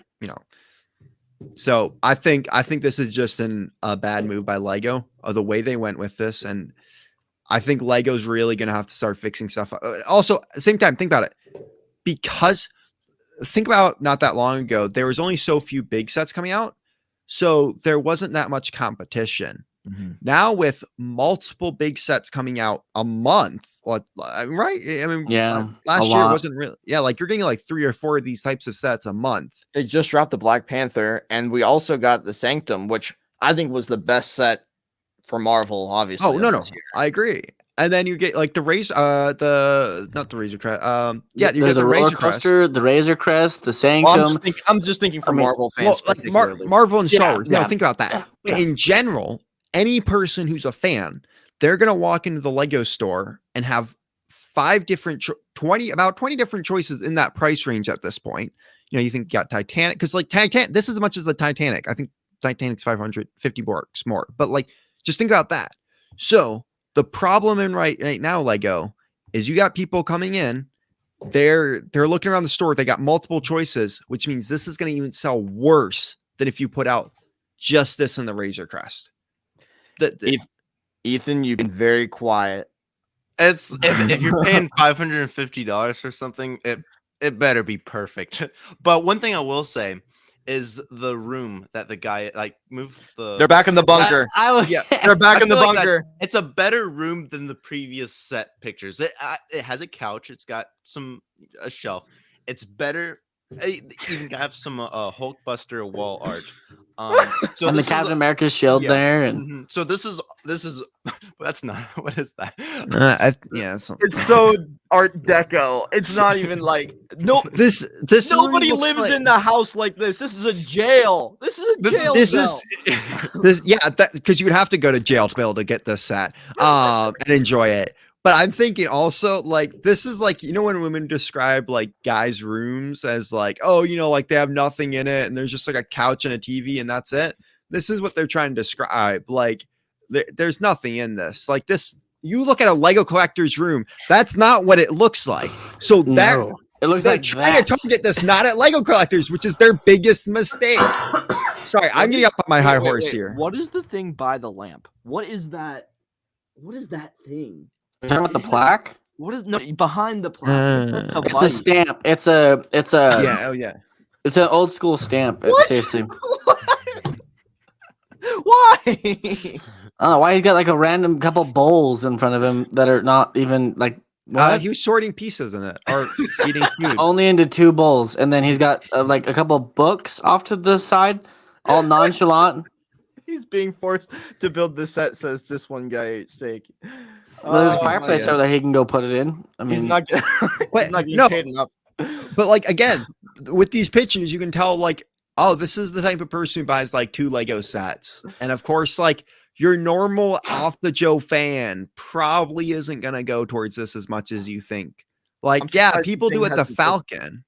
So I think this is just a bad move by Lego of the way they went with this, and I think Lego's really gonna have to start fixing stuff. Also, at the same time, think about it because think about not that long ago there was only so few big sets coming out, so there wasn't that much competition. Now with multiple big sets coming out a month, right? I mean, Yeah, last a year lot. wasn't really. Yeah, like you're getting like 3 or 4 of these types of sets a month. They just dropped the Black Panther, and we also got the Sanctum, which I think was the best set for Marvel, obviously. Oh of no, this year. I agree. And then you get like the Razor, not the Razor Crest. Yeah, you There's get the roller Razor Crest. coaster, the Razor Crest, the Well, Sanctum. I'm just thinking for I mean, Marvel Well, fans. like particularly. Marvel and Star Yeah, Wars. No, yeah. think about that. Yeah, But in general, any person who's a fan, they're gonna walk into the Lego store and have 5 different, 20 different choices in that price range at this point. You know, you think you got Titanic because like Titanic, this is as much as the Titanic. I think Titanic's 550 bucks more, but like just think about that. So the problem in right now, Lego, is you got people coming in. They're looking around the store. They got multiple choices, which means this is going to even sell worse than if you put out just this in the Razor Crest. Ethan, you've been very quiet. It's if you're paying $550 for something, it better be perfect. But one thing I will say is the room that the guy like moved the. They're back in the bunker. Yeah, They're back I in the feel like bunker. it's a better room than the previous set pictures. It has a couch. It's got a shelf. It's better. It even have some Hulkbuster wall art. So and the this is Captain America shield yeah. there, and Mhm. So this is that's not what is that? It's so Art Deco. It's not even like This nobody room looks lives like- in the house like this. This is a jail. This is a jail cell. this because you would have to go to jail to be able to get this set and enjoy it. But I'm thinking also like this is like, you know, when women describe like guys' rooms as like, oh, you know, like they have nothing in it and there's just like a couch and a TV and that's it. This is what they're trying to describe. Like there's nothing in this. Like this, you look at a Lego collector's room, that's not what it looks like. So that no, it looks they're like trying that. to target this not at Lego collectors, which is their biggest mistake. Sorry, I'm getting up on my high horse here. What is the thing by the lamp? What is that? What is that thing? You're talking about the plaque? What is behind the plaque? It's like It's a stamp. It's a Yeah, oh yeah. it's an old school stamp. What? Seriously. Why? I don't know why he's got like a random couple bowls in front of him that are not even like what? He was sorting pieces in it or eating food. Only into 2 bowls, and then he's got like a couple books off to the side, all nonchalant. He's being forced to build this set. Says this one guy ate steak. There's a Oh, fireplace my over there he can go put it in. I He's mean, not. He's But not getting no. paid enough. But like again, with these pictures, you can tell like, oh, this is the type of person who buys like 2 Lego sets. And of course, like your normal off the Joe fan probably isn't gonna go towards this as much as you think. Like, I'm yeah, surprised people the do thing it the hasn't sold. Falcon.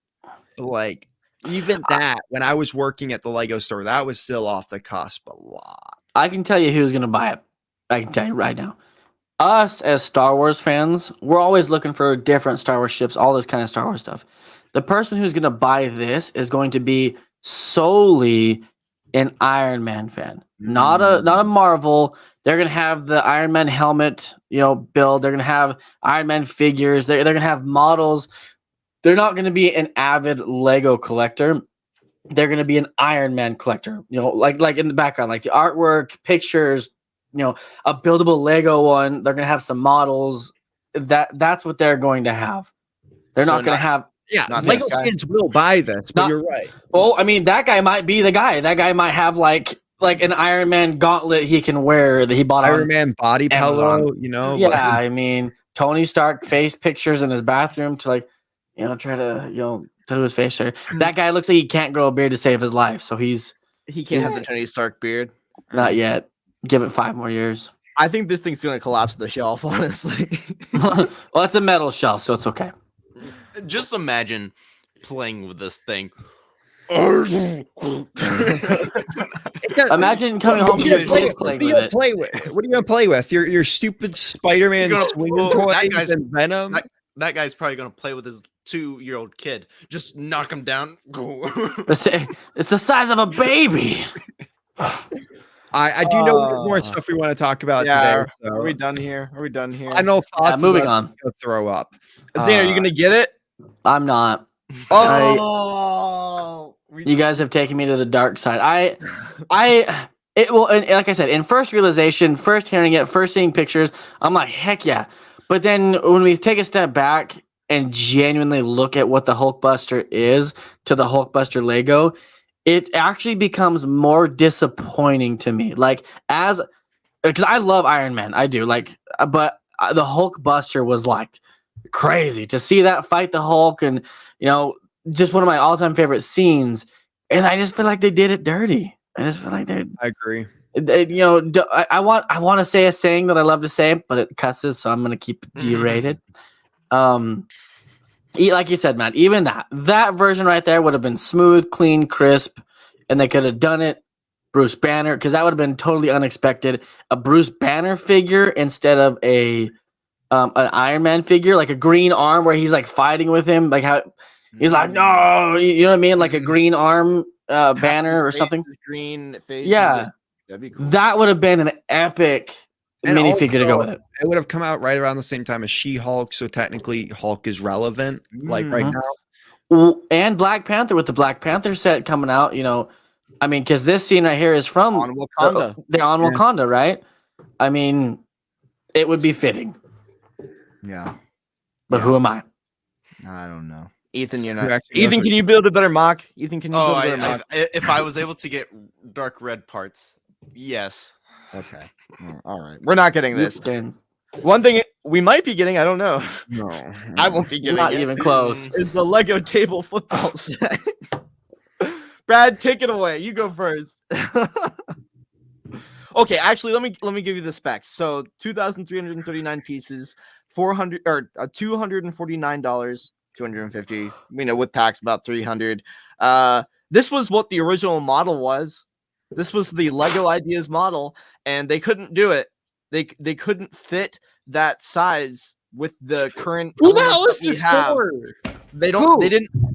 But like even that, when I was working at the Lego store, that was still off the cusp a lot. I can tell you who's gonna buy it. I can tell you right now. Us as Star Wars fans, we're always looking for different Star Wars ships, all this kind of Star Wars stuff. The person who's gonna buy this is going to be solely an Iron Man fan, not a Marvel. They're gonna have the Iron Man helmet, build. They're gonna have Iron Man figures. They're gonna have models. They're not gonna be an avid Lego collector. They're gonna be an Iron Man collector. Like in the background, like the artwork, pictures. A buildable Lego one. They're gonna have some models. That's what they're going to have. They're So not gonna have. Yeah, Not Lego this guy. fans will buy this, but Not- you're right. Well, I mean, that guy might be the guy. That guy might have like an Iron Man gauntlet he can wear that he bought Iron on. Man body Amazon. pillow, Yeah, like, I mean, Tony Stark face pictures in his bathroom to try to do his face hair. That guy looks like he can't grow a beard to save his life, so he's He can't have the Tony Stark beard. not yet. Give it 5 more years. I think this thing's gonna collapse the shelf. Honestly. Well, it's a metal shell, so it's okay. Just imagine playing with this thing. Imagine coming home to your kids playing with it. What are you gonna play with? Your stupid Spider-Man You're gonna- swinging well, that toys guy's- and Venom? That guy's probably gonna play with his 2-year-old kid. Just knock him down. Go. It's the size of a baby. I do know more stuff we want to talk about Yeah. today. So Are we done here? Are we done here? final thoughts. moving about- on. I'm gonna throw up. Zane, are you gonna get it? I'm not. Oh, You guys have taken me to the dark side. And like I said, in first realization, first hearing it, first seeing pictures, I'm like, heck yeah. But then when we take a step back and genuinely look at what the Hulkbuster is to the Hulkbuster Lego, it actually becomes more disappointing to me. Because I love Iron Man, I do. But the Hulkbuster was crazy to see that fight the Hulk, and just one of my all-time favorite scenes. And I just feel like they did it dirty. I just feel like I agree. I want to say a saying that I love to say, but it cusses, so I'm gonna keep it G-rated. Like you said, Matt, even that version right there would have been smooth, clean, crisp, and they could have done it. Bruce Banner, because that would have been totally unexpected. A Bruce Banner figure instead of an Iron Man figure, like a green arm where he's fighting with him, like how he's like, no, you know what I mean, like a green arm banner or something. Green face. Yeah, that'd be cool. that would have been an epic And minifigure to go with also, it. It would have come out right around the same time as She-Hulk, so technically Hulk is relevant. Right Mhm. now. And Black Panther, with the Black Panther set coming out, I mean, because this scene right here is from On Wakanda. They're on Yeah. Wakanda, right? I mean, it would be fitting. Yeah. But who am I? I don't know. Ethan, you're Who not. actually knows Ethan, what- can you build a better mock? Ethan, can you Oh, build a better mock? if I was able to get dark red parts, yes. Okay. All right. We're not getting this. Then One thing we might be getting, I don't know. No. I won't be getting not it, even close. is the Lego table football set. Brad, take it away. You go first. Okay, actually, let me give you the specs. So 2,339 pieces, $249, 250. With tax about 300. This was what the original model was. This was the Lego Ideas model, and they couldn't do it. They couldn't fit that size with the current. Who the elements hell is that we this have. for? They don't. Who?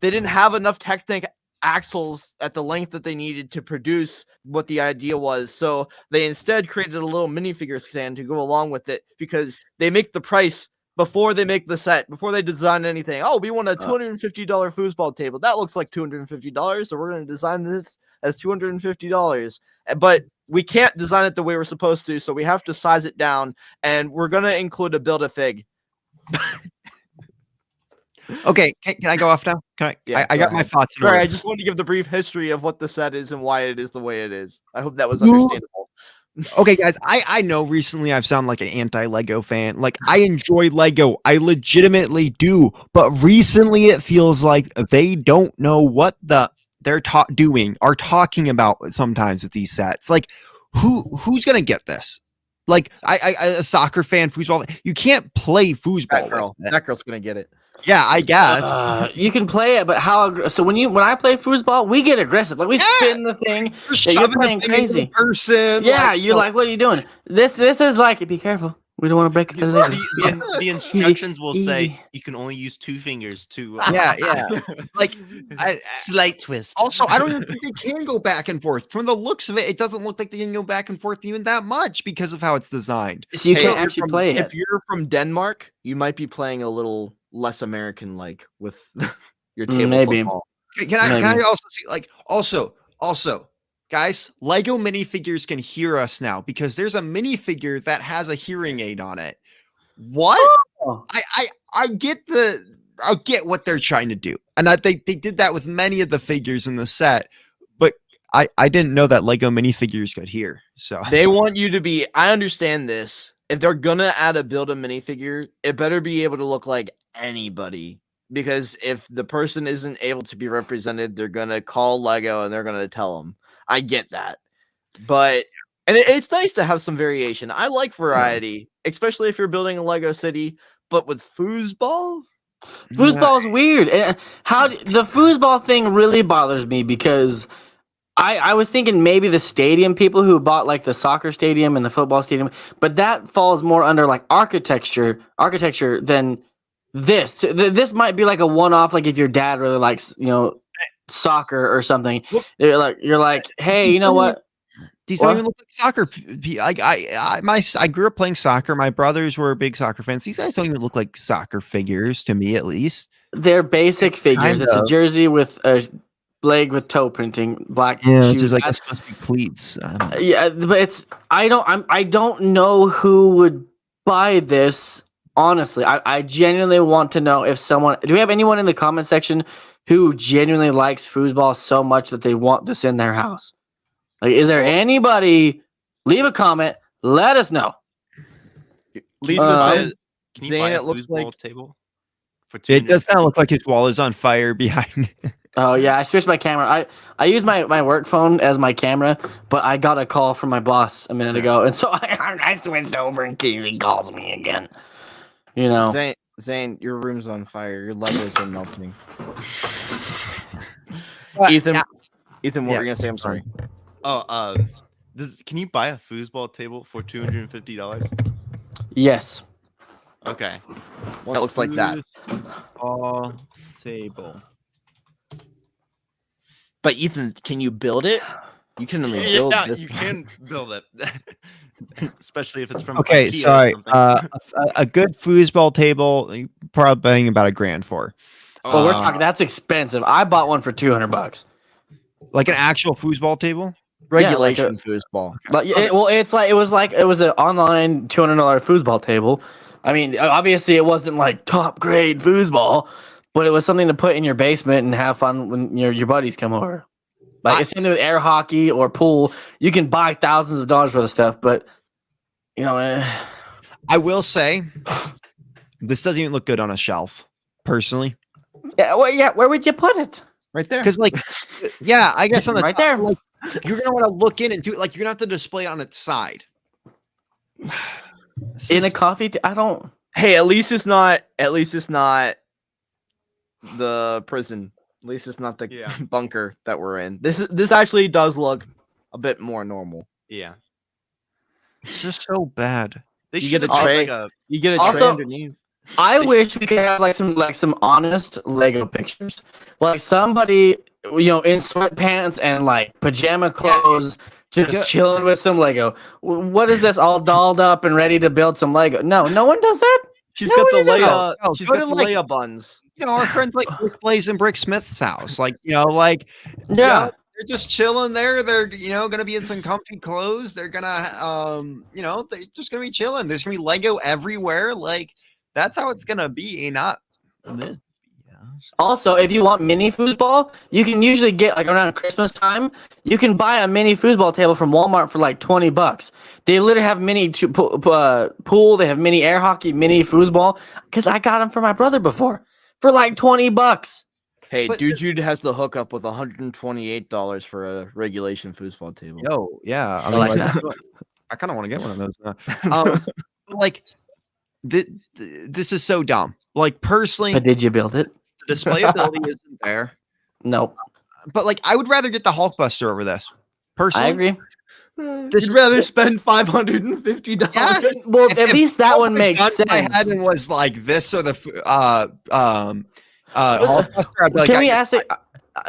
They didn't have enough Technic axles at the length that they needed to produce what the idea was. So they instead created a little minifigure stand to go along with it, because they make the price before they make the set, before they design anything. Oh, we want a $250 foosball table. That looks like $250, so we're going to design this as $250. But we can't design it the way we're supposed to, so we have to size it down, and we're gonna include a Build-A-Fig. Okay, can I go off now? Can I? Yeah, I go got my ahead. thoughts in Sorry, order. I just wanted to give the brief history of what the set is and why it is the way it is. I hope that was You- understandable. Okay, guys, I know recently I've sounded like an anti-Lego fan. Like, I enjoy Lego. I legitimately do. But recently it feels like they don't know what they're talking about sometimes with these sets. Like, who's going to get this? Like, I a soccer fan, foosball, you can't play foosball. That girl's gonna get it. Yeah, I guess. You can play it, but how? So when I play foosball, we get aggressive. Like we spin the thing. You're Yeah, you're shoving the playing thing into crazy. the person. Yeah, like, you're like, what are you doing? This is like, be careful. We don't want to break it. The instructions will Easy. say you can only use 2 fingers to. Yeah. Like, Slight twist. also, I don't even think they can go back and forth. From the looks of it, it doesn't look like they can go back and forth even that much because of how it's designed. So you Hey, can't if you're actually from- play it. If you're from Denmark, you might be playing a little less American like with your table Maybe. football. Can I Maybe. also see, like, also, guys, Lego minifigures can hear us now because there's a minifigure that has a hearing aid on it. What? Oh. I get what they're trying to do, and they did that with many of the figures in the set, but I didn't know that Lego minifigures could hear. So They want you to be. I understand this. If they're gonna add a build a minifigure, it better be able to look like anybody. Because if the person isn't able to be represented, they're gonna call Lego and they're gonna tell them. I get that, but it's nice to have some variation. I like variety, especially if you're building a Lego city. But with foosball, Foosball's weird. And the foosball thing really bothers me because I was thinking maybe the stadium people who bought like the soccer stadium and the football stadium, but that falls more under like architecture than this. This might be like a one-off, like if your dad really likes, soccer or something. You're like, hey, you know what? these What? don't even look like soccer. I grew up playing soccer. My brothers were big soccer fans. These guys don't even look like soccer figures to me, at least. They're basic figures. It's a of. jersey with a leg with toe printing, black Yeah, shoes. it's just like it's supposed to be cleats. Yeah, but it's I don't know who would buy this. Honestly, I genuinely want to know if someone. Do we have anyone in the comment section who genuinely likes foosball so much that they want this in their house? Like, is there anybody? Leave a comment. Let us know. Lisa says, Can you Zane, buy a it looks foosball like table for It does 200? kind of look like his wall is on fire behind. Oh yeah, I switched my camera. I use my work phone as my camera, but I got a call from my boss a minute ago, and so I switched over in case he calls me again. You know. Zane, your room's on fire. Your Legos are melting. But, Ethan, yeah. Ethan, what were you gonna say? I'm sorry. Oh, can you buy a foosball table for $250? Yes. Okay. One that looks like that. Foosball table. But Ethan, can you build it? You can only build Yeah, this. you can build it, especially if it's from. Okay, IKEA or sorry. something. A good foosball table, you're probably paying about $1,000 for. Well, we're talking. That's expensive. I bought one for $200. Like an actual foosball table. Regulation foosball. But it was an online $200 foosball table. I mean, obviously it wasn't like top grade foosball, but it was something to put in your basement and have fun when your buddies come over. Like it's something with air hockey or pool. You can buy thousands of dollars worth of stuff, but I will say, this doesn't even look good on a shelf, personally. yeah. Well, yeah. Where would you put it? Right there. Because, like, yeah, I guess on the Right top, there. like, you're gonna want to look in and do like you're gonna have to display it on its side. In a coffee. I don't. Hey, at least it's not the prison. At least it's not the Yeah. bunker that we're in. This actually does look a bit more normal. Yeah. It's just so bad. They You get should a have tray. like a. You get a Also- tray underneath. I wish we could have like some honest Lego pictures, like somebody in sweatpants and like pajama clothes, just chilling with some Lego. What is this? All dolled up and ready to build some Lego? No one does that. She's No, got the no, no, Leia. no. She's Go got to, the like- Leia buns. Our friends like Brick Blaze and Brick Smith's house, like like Yeah. they're just chilling there. They're gonna be in some comfy clothes. They're gonna they're just gonna be chilling. There's gonna be Lego everywhere. Like that's how it's gonna be. Not this. Also, if you want mini foosball, you can usually get like around Christmas time. You can buy a mini foosball table from Walmart for like $20. They literally have mini pool. They have mini air hockey, mini foosball. Because I got them for my brother before for like $20. Hey, But- Dude Jude has the hookup with $128 for a regulation foosball table. Yo, yeah. I I mean, like like, that. I kind of want to get one of those. Like, this is so dumb. Like, personally, But did you build it? the display ability isn't there. Nope. But like, I would rather get the Hulkbuster over this. Personally, I agree. You'd rather spend $550. Yeah. Well, If- at if least that I one would've makes done sense. my head and was like this or the Hulkbuster, I'd be like, Can we ask it?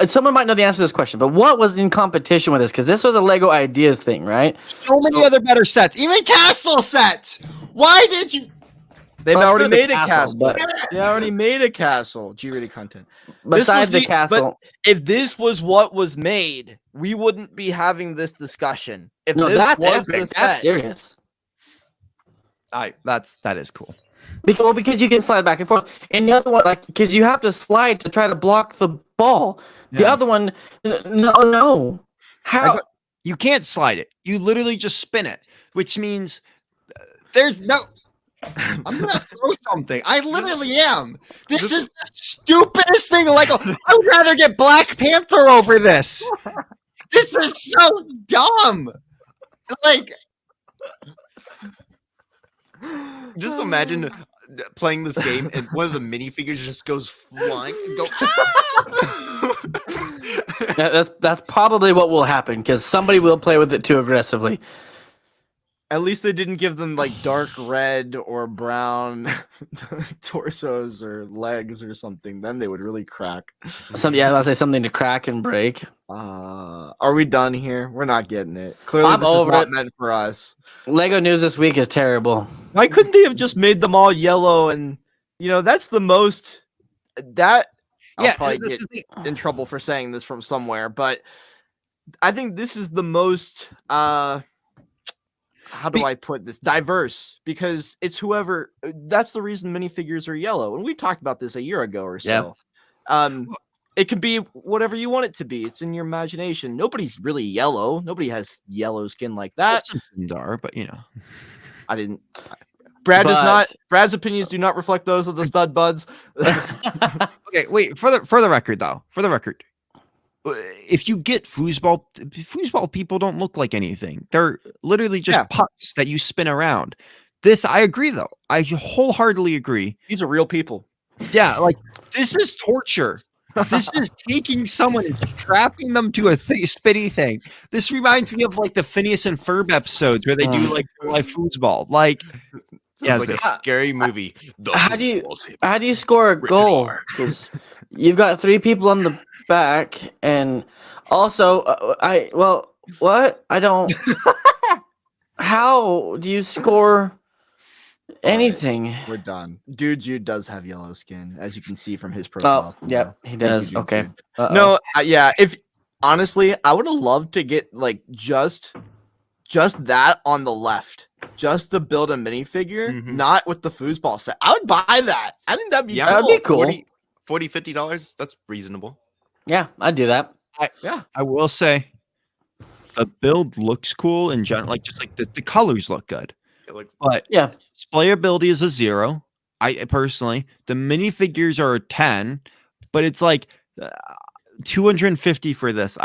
Someone might know the answer to this question, but what was in competition with this? Because this was a Lego Ideas thing, right? so many other better sets, even castle sets. Why did you? They've Well, already it's for the made a castle. but They already made a castle. G-rated content. besides the but castle, if this was what was made, we wouldn't be having this discussion. If no, this that's was epic. the That's set, serious. That is cool. Because you can slide back and forth, and the other one, like, because you have to slide to try to block the ball. The Yeah. other one, no. How? You can't slide it. You literally just spin it, which means there's no. I'm gonna throw something. I literally am. This is the stupidest thing. Like, I would rather get Black Panther over this. This is so dumb. Like, Just imagine playing this game and one of the minifigures just goes flying and go. That's probably what will happen because somebody will play with it too aggressively. at least they didn't give them like dark red or brown torsos or legs or something. Then they would really crack. Yeah, I was say something to crack and break. Are we done here? We're not getting it. Clearly, I'm this is over not it. meant for us. Lego news this week is terrible. Why couldn't they have just made them all yellow? And that's the most that I'll probably this get is the- in trouble for saying this from somewhere, but I think this is the most how do I put this, diverse, because it's whoever. That's the reason minifigures are yellow, and we talked about this a year ago or so. It could be whatever you want it to be. It's in your imagination. Nobody's really yellow. Nobody has yellow skin like that. some things are, but I didn't. Brad does But- not. Brad's opinions do not reflect those of the stud buds. Okay, wait, for the record though, if you get foosball people don't look like anything. They're literally just pucks that you spin around. This, I agree though. I wholeheartedly agree. These are real people. Yeah, like this is torture. This is taking someone and strapping them to a spinny thing. This reminds me of like the Phineas and Ferb episodes where they do like real life foosball. Like, Sounds like it's- a scary movie. The How do you- foosball table. How do you score a Rated goal? R. Because you've got 3 people on the back, and also what? I don't. How do you score anything? We're done. Dude, Jude does have yellow skin, as you can see from his profile. Oh, yep, he Thank does. you, Okay. Jude. Uh-oh. No, yeah. If honestly, I would have loved to get like just that on the left, just to build a minifigure, Mhm. not with the foosball set. I would buy that. I think that'd be Yeah, That'd be cool. $40, $50. That's reasonable. Yeah, I'd do that. I will say, the build looks cool in general. Like just like the colors look good, It looks but Yeah. displayability is a 0. I personally, the minifigures are a 10, but it's like 250 for this.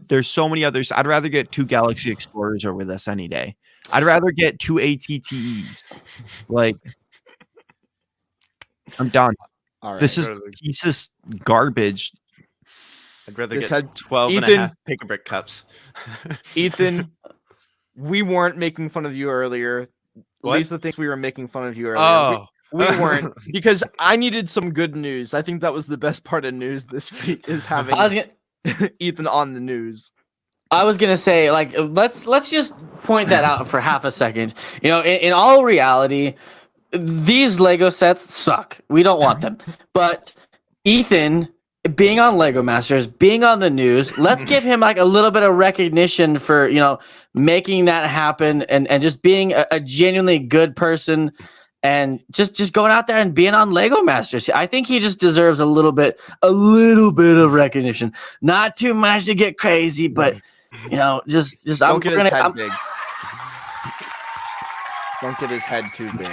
There's so many others. I'd rather get 2 Galaxy Explorers over this any day. I'd rather get 2 ATTEs. Like, I'm done. All right. This is pieces garbage. I'd rather This get had 12 and Ethan- a half pick-a-brick cups. Ethan, we weren't making fun of you earlier. What? Lisa thinks we were making fun of you earlier. Oh. We weren't, because I needed some good news. I think that was the best part of news this week, is having I was gonna, Ethan on the news. I was gonna say, like, let's just point that out for half a second. In all reality, these Lego sets suck. We don't want them. But Ethan being on Lego Masters, being on the news. Let's give him like a little bit of recognition for, making that happen and just being a genuinely good person and just going out there and being on Lego Masters. I think he just deserves a little bit of recognition. Not too much to get crazy, but just Don't get his head big. Don't get his head too big.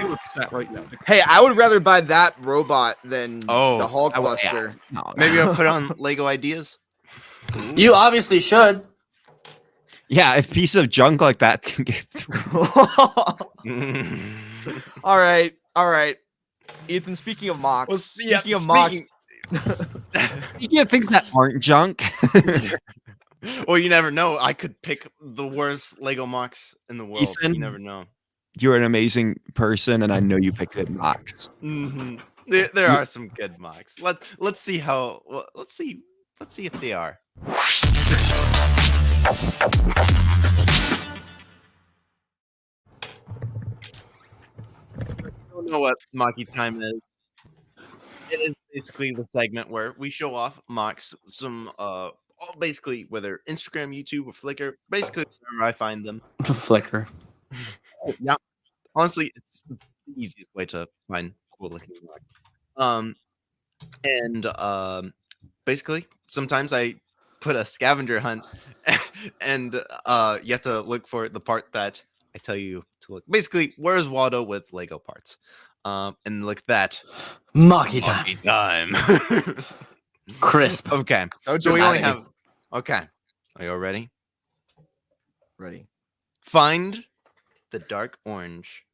Right now. Hey, I would rather buy that robot than Oh, the Hulkbuster. No, Maybe I'll put on Lego ideas. You obviously should. yeah, if pieces of junk like that can get through. All right. Ethan, speaking of mocks, speaking of mocks, You get things that aren't junk. Well, you never know. I could pick the worst Lego MOCs in the world. Ethan? You never know. You're an amazing person, and I know you pick good mocks. There are some good MOCs. Let's see how. Well, let's see if they are. I don't know what Maki time is. It is basically the segment where we show off MOCs, some basically whether Instagram, YouTube, or Flickr, basically wherever I find them. Flickr. Yeah, honestly, it's the easiest way to find cool looking MOCs. Basically, sometimes I put a scavenger hunt, and you have to look for the part that I tell you to look. Basically, where's Waldo with Lego parts? And look at that. Maki time. Maki time. Crisp. Okay. So we only have. Okay. Are you all ready? ready. Find the dark orange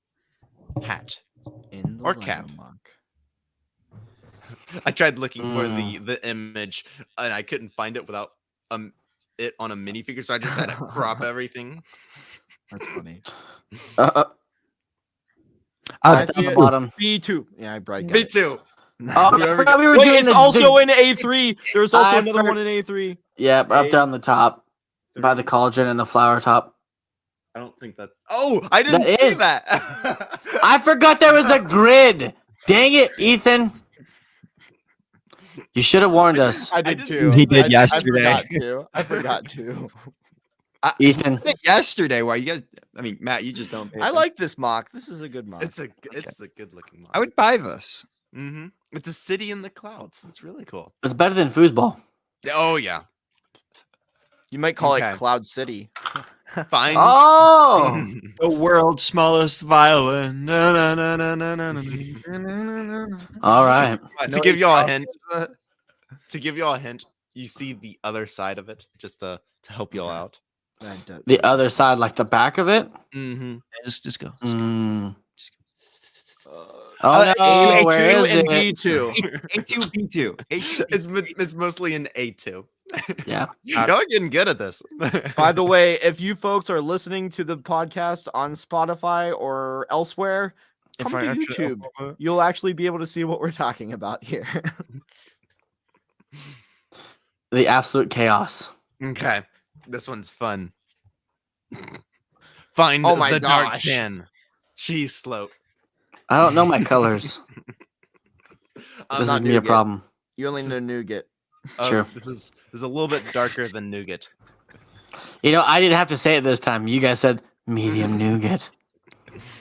hat In the or Lego cap. mock. I tried looking for the image and I couldn't find it without it on a minifigure, so I just had to crop everything. That's funny. I I see see the it. bottom. B2. Yeah, I bright. Me too. Oh, I forgot we were Wait, doing it's the- also in A3. There's also I another for- one in A3. Yeah, up there on the top by the cauldron and the flower top. I don't think that's. Oh, I didn't That see is. that. I forgot there was a grid. Dang it, Ethan. You should have warned us, I did just- too. He did I yesterday. forgot to. Ethan. Yesterday, why you guys? I mean, Matt, you just don't. Pay I attention. like this mock. This is a good mock. it's a good looking model. I would buy this. Mm-hmm. It's a city in the clouds. It's really cool. It's better than foosball. Oh yeah. You might call Okay. it Cloud City. Fine. Oh, The world's smallest violin. Na, na, na, na, na, na, na, na, na, na, na. all right. To give y'all a hint. To give y'all a hint, you see the other side of it, just to help y'all out. The other side, like the back of it. Mm-hmm. Just go. Mm. Oh, Oh no, A2 where is and it? B2. A2, B2. It's mostly an A2. Yeah. Y'all are getting good at this. By the way, if you folks are listening to the podcast on Spotify or elsewhere, come to YouTube. You'll actually be able to see what we're talking about here. The absolute chaos. Okay, this one's fun. Find Oh my the dark gosh. tan. Cheese slope. I don't know my colors. Um, This not is me a nougat. problem. You only know nougat. True. This is a little bit darker than nougat. You know, I didn't have to say it this time. You guys said medium nougat.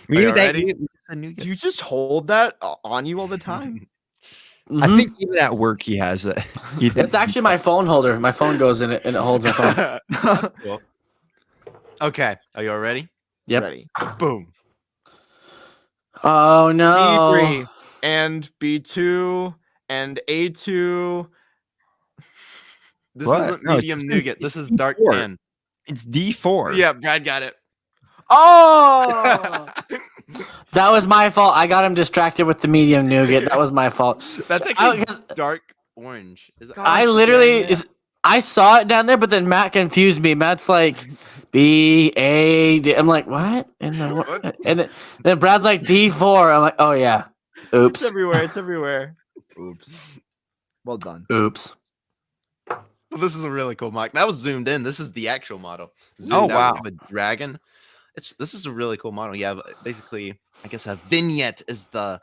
Are you that. ready? Do you just hold that on you all the time? I Mhm. think even at work he has it. It's actually my phone holder. My phone goes in it and it holds my phone. That's cool. Okay, are you all ready? Yep. Ready. Boom. Oh no. B3 and B2 and A2. This What? isn't No, it's medium just nougat. This is dark D4. tan. It's D4. Yeah, Brad got it. Oh! That was my fault. I got him distracted with the medium nougat. That was my fault. That's actually 'cause dark orange. Is it? God. I Gosh, literally dang it. I saw it down there, but then Matt confused me. Matt's like B-A-D. I'm like, what? And then, What? and then Brad's like D4. I'm like, oh yeah. It's Oops. everywhere. It's everywhere. Oops. Well done. Oops. Well, this is a really cool mock. That was zoomed in. This is the actual model. Oh, Zoomed out, we wow. have a dragon. This is a really cool model. You have basically, I guess, a vignette is the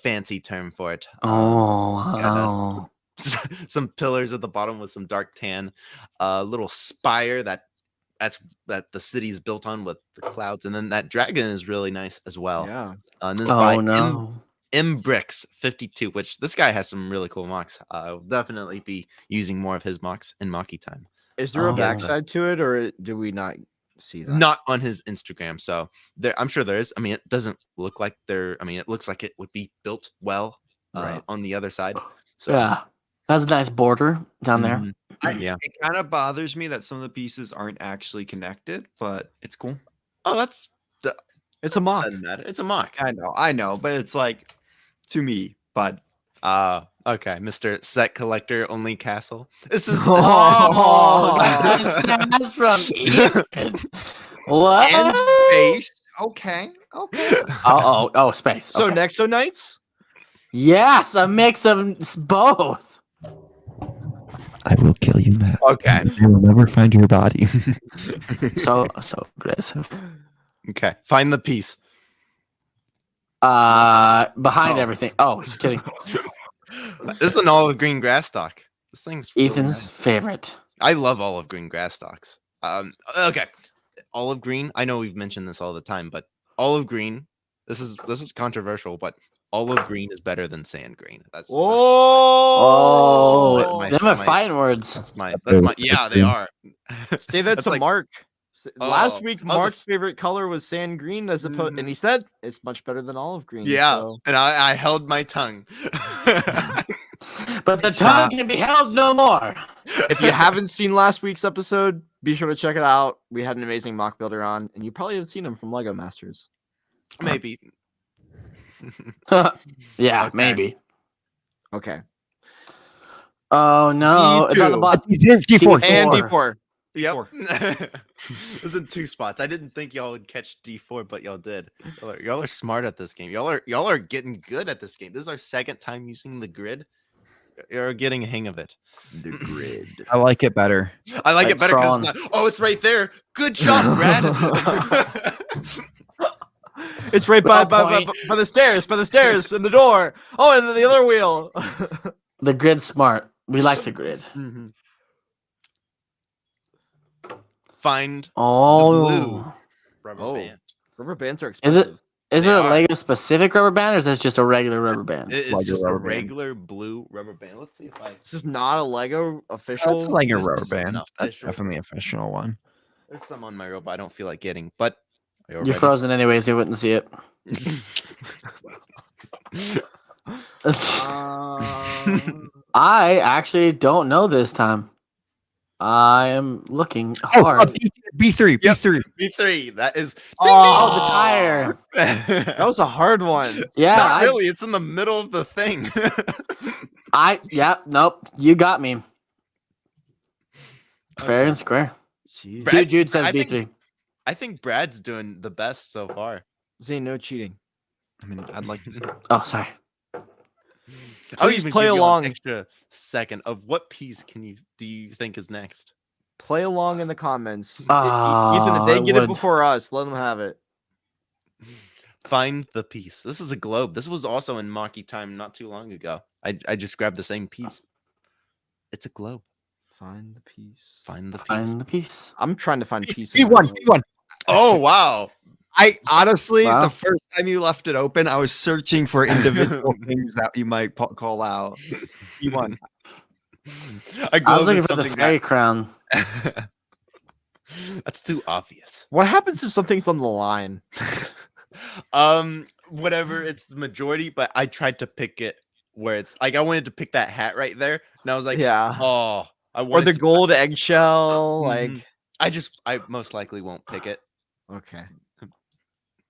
fancy term for it. Oh, Yeah, wow. some pillars at the bottom with some dark tan, a little spire that the city's built on with the clouds, and then that dragon is really nice as well. Yeah. And this is by Oh no. Bricks 52, which this guy has some really cool mocks. I'll definitely be using more of his mocks in Maki time. Is there a Oh. backside to it, or do we not see that? Not on his Instagram, so I'm sure there is. I mean, it doesn't look like there. I mean, it looks like it would be built well Right. on the other side. So Yeah. That's a nice border down there. mhm. Yeah. It kind of bothers me that some of the pieces aren't actually connected, but it's cool. Oh, that's It's a mock. doesn't matter. It's a mock. I know, but it's like to me, but Okay, Mr. Set Collector Only Castle. This is Oh, that's from Ethan. What? and space. Okay. Oh, space. So Okay. Nexo Knights? Yes, a mix of both. I will kill you, Matt. okay. I will never find your body. So aggressive. Okay. Find the piece. Behind Oh. everything. Oh, just kidding. This is an olive green grass stock. This thing's really Ethan's nice. favorite. I love olive green grass stocks. Okay. Olive green. I know we've mentioned this all the time, but olive green. This is controversial, but olive green is better than sand green. That's Oh, my- them are my- fighting words. that's my yeah, they are. Say that That's to like- Mark. Last Oh, week, I was a- Mark's favorite color was sand green, as opposed, and he said it's much better than olive green. Yeah, so- and I held my tongue. But the tongue can be held no more. If you haven't seen last week's episode, be sure to check it out. We had an amazing mock builder on, and you probably have seen him from Lego Masters. Maybe. Yeah, Okay. maybe. Okay. Oh no, it's on the D2. bottom. D4. And D4. D4. Yep. It was in 2 spots. I didn't think y'all would catch D4, but y'all did. Y'all are smart at this game. Y'all are getting good at this game. This is our second time using the grid. You're getting a hang of it. The grid. I like it better. I like Like it better because Tron. it's right there. Good job, Brad. It's right by Point. the stairs, and the door. Oh, and then the other wheel. The grid's smart. We like the grid. Mhm. Find Oh, blue rubber Oh. band. Rubber bands are Is expensive. it? Is They it a are. Lego specific rubber band, or is this just a regular rubber band? It's Like a just a rubber band. regular blue rubber band. Let's see if I. This is not a Lego official. That's like a This rubber is band. an That's official- definitely an official one. There's some on my robot. I don't feel like getting, but are you You're ready? frozen anyways. You wouldn't see it. I actually don't know this time. I am looking hard. B3. Yep. B3. B3. That is. Oh, the tire. That was a hard one. Yeah, Not really. It's in the middle of the thing. Nope. You got me. Fair and square. Jeez. Brad- Jude says I think- B3. I think Brad's doing the best so far. Zane, no cheating. I mean, I'd like to. Oh, sorry. I'll Please even play give you along. an extra second of what piece do you think is next? Play along in the comments. Oh, Ethan, if they I get it would. before us, let them have it. Find the piece. This is a globe. This was also in Maki time not too long ago. I just grabbed the same piece. It's a globe. Find the piece. Find the piece. Find the piece. I'm trying to find peace. in my B1. life. B1. Oh wow. I honestly, Wow. the first time you left it open, I was searching for individual things that you might call out. B1. A I globe was looking is for the something fairy crown. That's too obvious. What happens if something's on the line? Whatever, it's the majority, but I tried to pick it where it's like I wanted to pick that hat right there, and I was like, Yeah. oh, I Or wanted the to- gold eggshell. Like, Mhm. I most likely won't pick it. okay.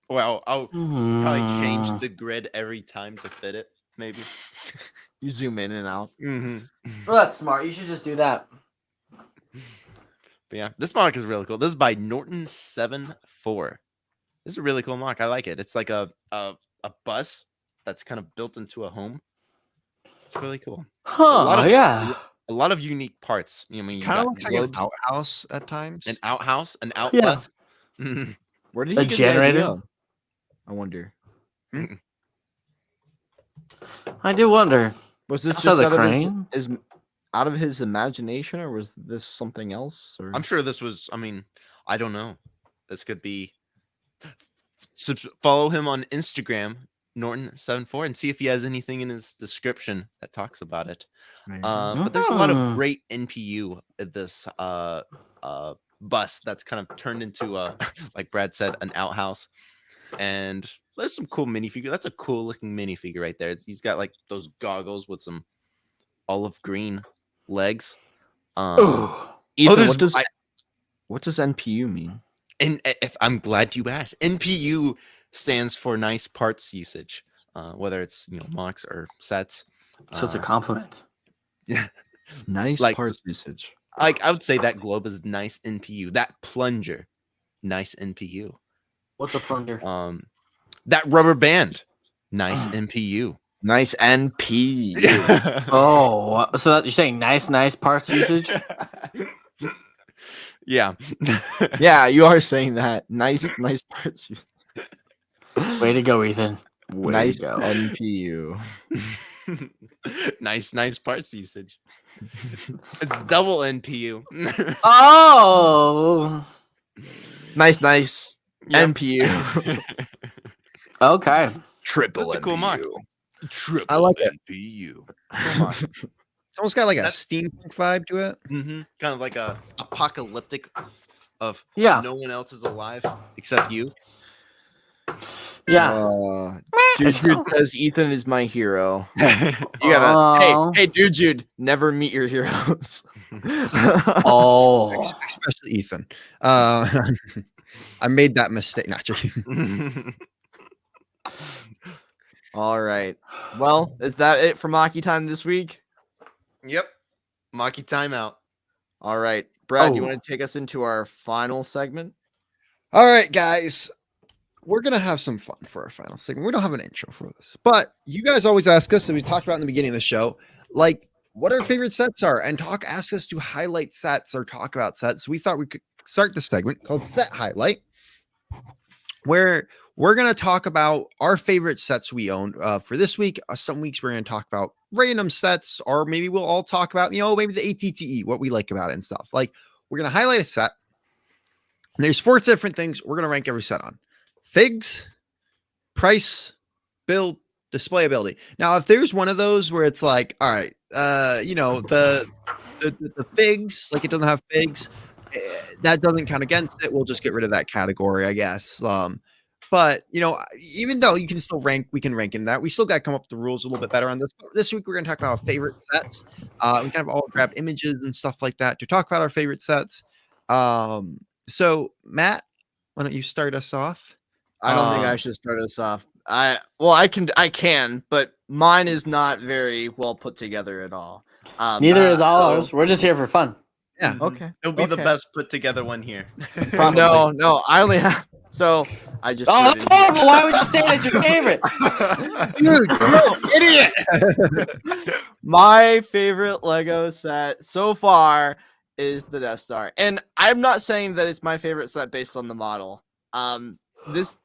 Well, I'll probably Hmm. change the grid every time to fit it, maybe. You zoom in and out. Mm-hmm. Well, that's smart. You should just do that. But yeah, this mock is really cool. This is by Norton74. This is a really cool mock. I like it. It's like a bus that's kind of built into a home. It's really cool. Huh, yeah. A lot of unique parts. You know, I mean, you Kind of got looks like an globes, outhouse at times. an outhouse, an Yeah. outbus. Mhm. Where did A he get the generator? idea? I wonder. I do wonder. Was this Saw just the out of crane? out of his imagination, or was this something else? Or I'm sure this was. I mean, I don't know. This could be. Follow him on Instagram, Norton74, and see if he has anything in his description that talks about it. maybe. But there's a lot Mhm. of great NPU at this bus that's kind of turned into like Brad said, an outhouse. And there's some cool minifigure. That's a cool looking minifigure right there. He's got like those goggles with some olive green legs. Ooh. Ethan, there's what does NPU mean? and if I'm glad you asked. NPU stands for nice parts usage, whether it's mocks or sets. So it's a compliment. Yeah, Nice like- parts usage. like I would say that globe is nice NPU. That plunger, nice NPU. What's a plunger? That rubber band, nice NPU. Nice NP. Oh, so that, you're saying nice parts usage? Yeah. Yeah, you are saying that. Nice parts usage. Way to go, Ethan. Way Nice to go. NPU. nice parts usage. It's double NPU. Oh, Nice Yep. NPU. okay. Triple That's a cool mock. Triple I like it. NPU. It's almost got like a That's- steampunk vibe to it. Kind of like a apocalyptic of Yeah. no one else is alive except you. Yeah. Dude says Ethan is my hero. You gotta Oh. hey dude, never meet your heroes. Oh. Especially Ethan. I made that mistake. Not joking. All right. Well, is that it for Maki time this week? Yep. Maki timeout. All right. Brad, you Oh. want to take us into our final segment? All right, guys. We're gonna have some fun for our final segment. We don't have an intro for this, but you guys always ask us, and we talked about in the beginning of the show, like what our favorite sets are, and ask us to highlight sets or talk about sets. So we thought we could start the segment called Set Highlight, where we're gonna talk about our favorite sets we own for this week. Some weeks we're gonna talk about random sets, or maybe we'll all talk about maybe the ATTE, what we like about it and stuff. Like we're gonna highlight a set. And there's 4 different things we're gonna rank every set on. Figs, price, build, display ability. Now, if there's one of those where it's like, all right, the figs, like it doesn't have figs, that doesn't count against it. We'll just get rid of that category, I guess. But even though you can still rank, we can rank in that. We still got to come up with the rules a little bit better on this. But this week we're going to talk about our favorite sets. We kind of all grab images and stuff like that to talk about our favorite sets. So Matt, why don't you start us off? I don't think I should start us off. I can, but mine is not very well put together at all. Neither is all so- ours. We're just here for fun. Yeah. Okay. It'll be the okay. best put together one here. Probably. No, I only have so I just Oh, put that's it in here. horrible. Why would you say that's your favorite? Dude, idiot. My favorite Lego set so far is the Death Star. And I'm not saying that it's my favorite set based on the model. It's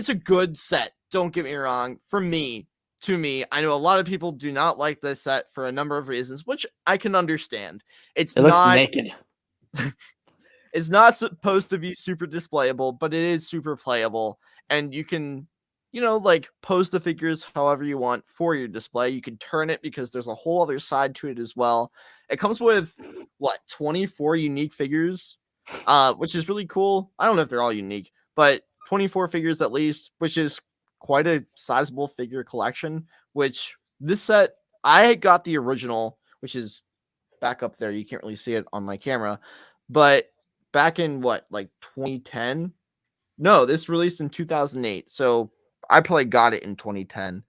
a good set. Don't get me wrong. To me, I know a lot of people do not like this set for a number of reasons, which I can understand. It looks naked. It's not supposed to be super displayable, but it is super playable. And you can, pose the figures however you want for your display. You can turn it because there's a whole other side to it as well. It comes with 24 unique figures, which is really cool. I don't know if they're all unique, but 24 figures at least, which is quite a sizable figure collection. Which this set, I got the original, which is back up there. You can't really see it on my camera, but back in 2010? No, this released in 2008. So I probably got it in 2010.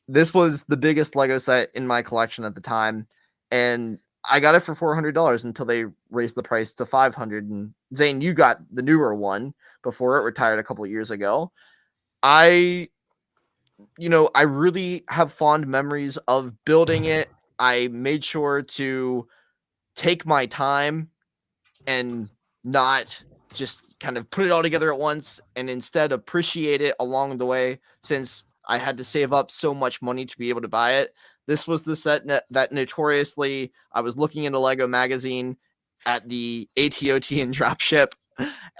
This was the biggest Lego set in my collection at the time, and I got it for $400 until they raised the price to $500. And Zane, you got the newer one before it retired a couple of years ago. I really have fond memories of building it. I made sure to take my time and not just kind of put it all together at once, and instead appreciate it along the way, since I had to save up so much money to be able to buy it. This was the set that notoriously I was looking in a Lego magazine at the ATOT and dropship,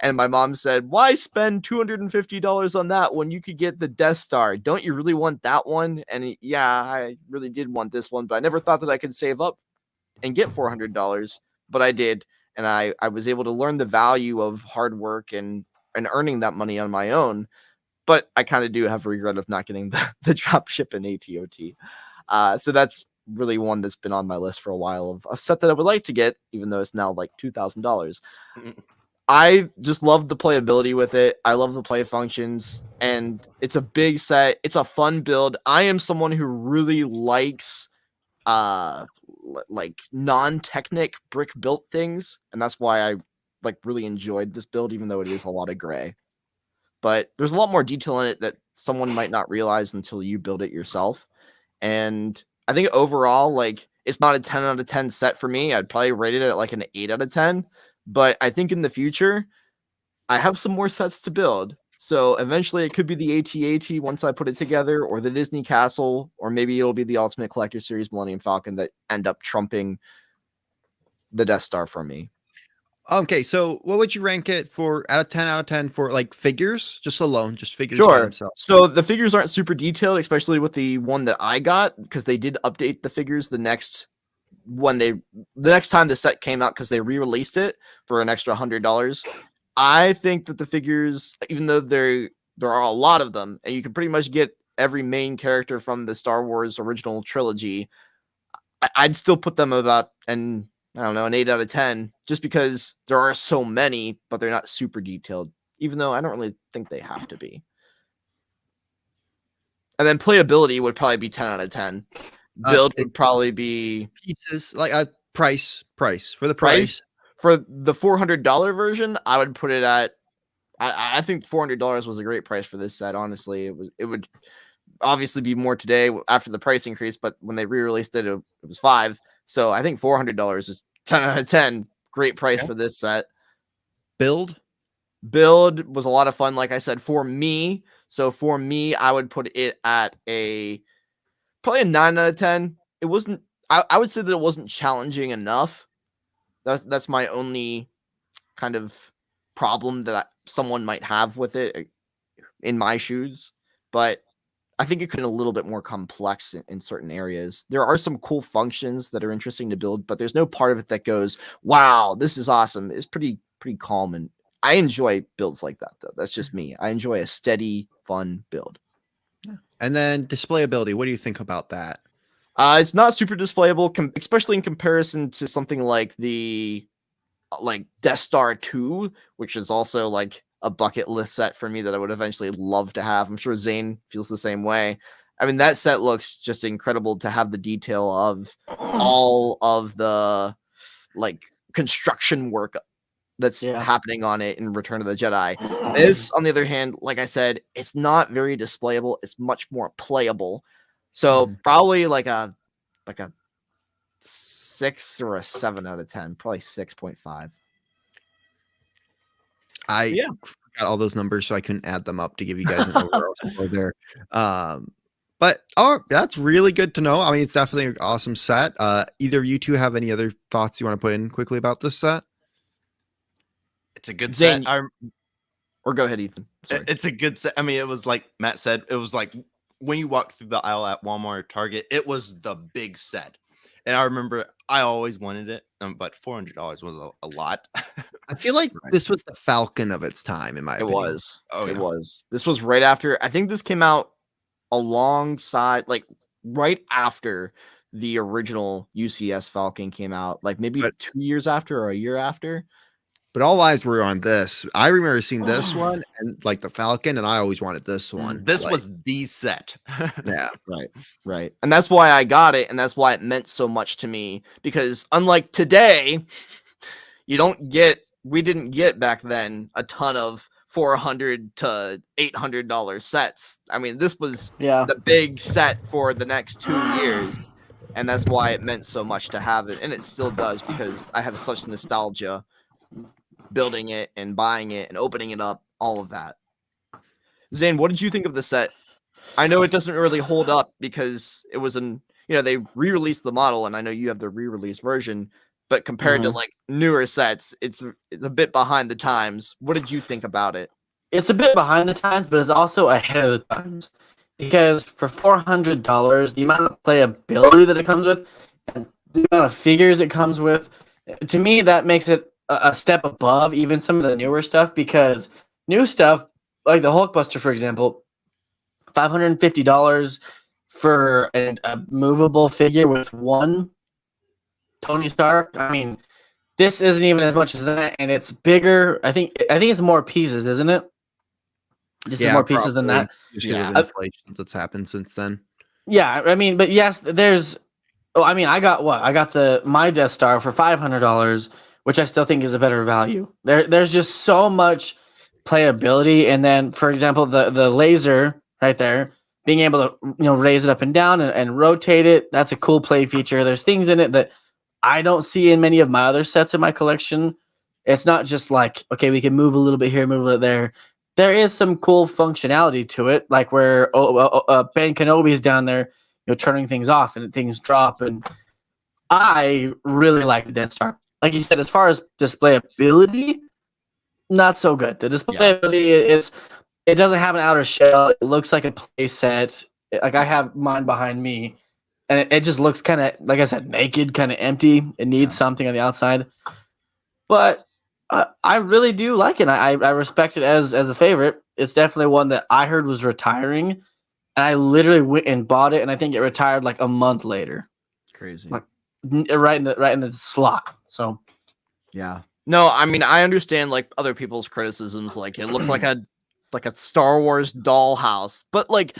and my mom said, "Why spend $250 on that when you could get the Death Star? Don't you really want that one?" And yeah, I really did want this one, but I never thought that I could save up and get $400, but I did, and I was able to learn the value of hard work and earning that money on my own. But I kind of do have a regret of not getting the dropship and ATOT. So that's really one that's been on my list for a while of a set that I would like to get, even though it's now like $2,000. I just love the playability with it. I love the play functions, and it's a big set. It's a fun build. I am someone who really likes like non-technic brick built things, and that's why I like really enjoyed this build, even though it is a lot of gray. But there's a lot more detail in it that someone might not realize until you build it yourself. And I think overall, like, it's not a 10 out of 10 set for me. I'd probably rate it at like an 8 out of 10. But I think in the future, I have some more sets to build. So eventually it could be the AT-AT once I put it together, or the Disney Castle, or maybe it'll be the Ultimate Collector Series Millennium Falcon that end up trumping the Death Star for me. Okay, so what would you rank it for out of 10 for like figures, just alone, just figures by Sure. themselves? So the figures aren't super detailed, especially with the one that I got, because they did update the figures the next time the set came out, because they re-released it for an extra $100. I think that the figures, even though there are a lot of them, and you can pretty much get every main character from the Star Wars original trilogy, I'd still put them about an 8 out of 10, just because there are so many, but they're not super detailed, even though I don't really think they have to be. And then playability would probably be 10 out of 10. Build would probably be pieces, like a price for the price. For the $400 version, I would put it at, I think $400 was a great price for this set. Honestly, it would obviously be more today after the price increase, but when they re-released it, it was $5. So I think $400 is 10 out of 10. Great price for this set. Build was a lot of fun, like I said, for me. So for me, I would put it at probably a 9 out of 10. It wasn't, I would say that it wasn't challenging enough. That's my only kind of problem that someone might have with it in my shoes. But I think it could be a little bit more complex in certain areas. There are some cool functions that are interesting to build, but there's no part of it that goes, wow, this is awesome. It's pretty calm, and I enjoy builds like that, though. That's just me. I enjoy a steady, fun build. And then displayability. What do you think about that? It's not super displayable, especially in comparison to something like the Death Star 2, which is also like a bucket list set for me that I would eventually love to have. I'm sure Zane feels the same way. I mean, that set looks just incredible to have the detail of all of the like construction work that's happening on it in Return of the Jedi. This, on the other hand, like I said, it's not very displayable. It's much more playable. So probably like a 6 or a 7 out of 10, probably 6.5. I forgot all those numbers, so I couldn't add them up to give you guys an overall score there. But that's really good to know. I mean, it's definitely an awesome set. Either of you two have any other thoughts you want to put in quickly about this set? It's a good Zane, set. Or go ahead, Ethan. Sorry. It's a good set. I mean, it was like Matt said, it was like when you walk through the aisle at Walmart or Target, it was the big set. And I remember I always wanted it, but $400 was a lot. I feel like this was the Falcon of its time, in my opinion. It was. It was. This was right after. I think this came out alongside, like right after the original UCS Falcon came out, like maybe 2 years after or a year after. But all eyes were on this. I remember seeing this one and like the Falcon, and I always wanted this one. This was the set. Yeah. Right. And that's why I got it, and that's why it meant so much to me, because unlike today, we didn't get back then a ton of $400 to $800 sets. I mean, this was the big set for the next 2 years, and that's why it meant so much to have it, and it still does, because I have such nostalgia building it and buying it and opening it up, all of that. Zane, what did you think of the set? I know it doesn't really hold up because it was they re-released the model, and I know you have the re-release version, but compared to like newer sets, it's a bit behind the times. What did you think about it? It's a bit behind the times, but it's also ahead of the times. Because for $400, the amount of playability that it comes with, and the amount of figures it comes with, to me, that makes it a step above even some of the newer stuff. Because new stuff, like the Hulkbuster, for example, $550 for a movable figure with one Tony Stark. I mean, this isn't even as much as that, and it's bigger. I think it's more pieces, isn't it? This is more pieces than that. Just because of inflation that's happened since then. Yeah, I mean, but yes, there's. Oh, I mean, I got what? I got my Death Star for $500, which I still think is a better value. There's just so much playability, and then, for example, the laser right there, being able to raise it up and down and rotate it. That's a cool play feature. There's things in it that I don't see in many of my other sets in my collection. It's not just like, okay, we can move a little bit here, move a little there. There is some cool functionality to it, like where Ben Kenobi's down there, turning things off and things drop. And I really like the Death Star. Like you said, as far as displayability, not so good. The displayability it doesn't have an outer shell. It looks like a play set. Like I have mine behind me, and it just looks kind of, like I said, naked, kind of empty. It needs something on the outside, but I really do like it. I respect it as a favorite. It's definitely one that I heard was retiring, and I literally went and bought it, and I think it retired like a month later. Crazy, like right in the slot. So, yeah. No, I mean, I understand like other people's criticisms. Like it looks like a Star Wars dollhouse, but like